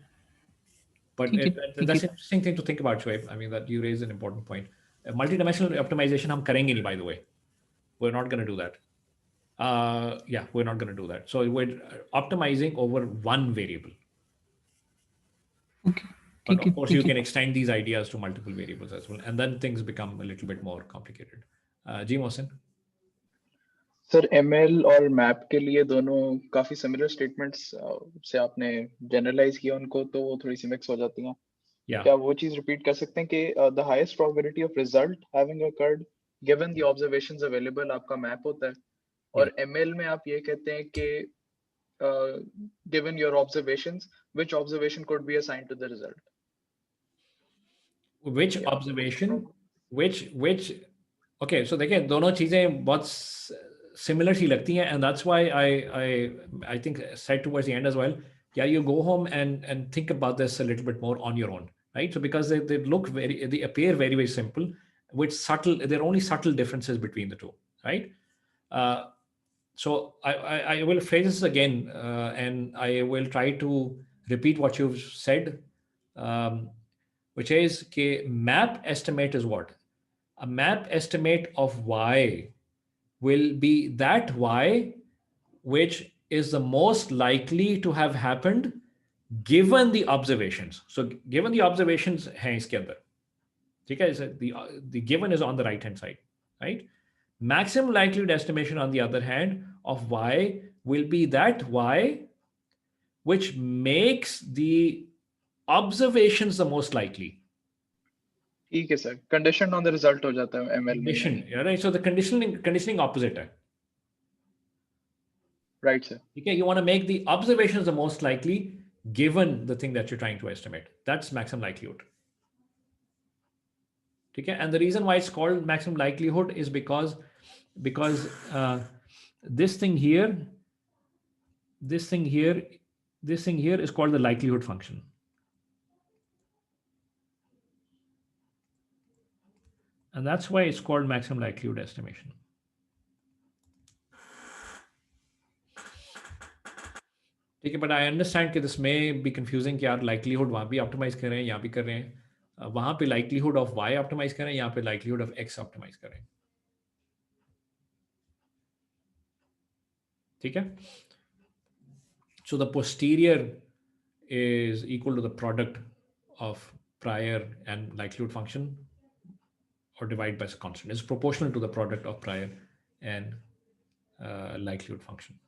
But that's an interesting thing to think about, Shoaib. I mean, that you raise an important point. Multi-dimensional optimization हम करेंगे नहीं, by the way. We're not going to do that. Yeah, we're not going to do that. So we're optimizing over one variable. Okay. But of course, you can extend these ideas to multiple variables as well, and then things become a little bit more complicated. Ji Mohsin? Sir ML और map के लिए दोनों काफी similar statements से आपने generalise किया उनको, तो वो थोड़ी सी मिक्स हो जाती हैं. क्या वो चीज रिपीट कर सकते हैं कि the highest probability of result having occurred given the observations available आपका मैप होता है, और ML में आप ये कहते हैं कि given your observations, which observation could be assigned to the result? Which observation? Which? Okay, so देखिए दोनों चीजें बहुत similar सी लगती हैं, and that's why I think said towards the end as well. Yeah, you go home and think about this a little bit more on your own, right? So because they appear very, very simple, with there are only subtle differences between the two, right? So I will phrase this again, and I will try to repeat what you've said, which is कि map estimate is what? A map estimate of y will be that y which is the most likely to have happened given the observations. So given the observations हैं इसके अंदर, ठीक है? The given is on the right hand side, right? Maximum likelihood estimation, on the other hand, of y will be that y which makes the observations the most likely. ठीक है sir, conditioned on the result हो जाता है ML में. Condition, right? So the conditioning opposite है. Right, sir. Okay, you want to make the observations the most likely given the thing that you're trying to estimate. That's maximum likelihood. Okay, and the reason why it's called maximum likelihood is because this thing here is called the likelihood function. And that's why it's called maximum likelihood estimation. Okay, but I understand that this may be confusing कि यार likelihood वहाँ भी optimize कर रहे हैं, यहाँ भी कर रहे हैं. वहाँ पे likelihood of y optimize कर रहे हैं, यहाँ पे likelihood of x optimize कर रहे हैं. ठीक है? So the posterior is equal to the product of prior and likelihood function, or divided by constant. It's proportional to the product of prior and likelihood function.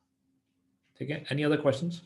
Okay, any other questions?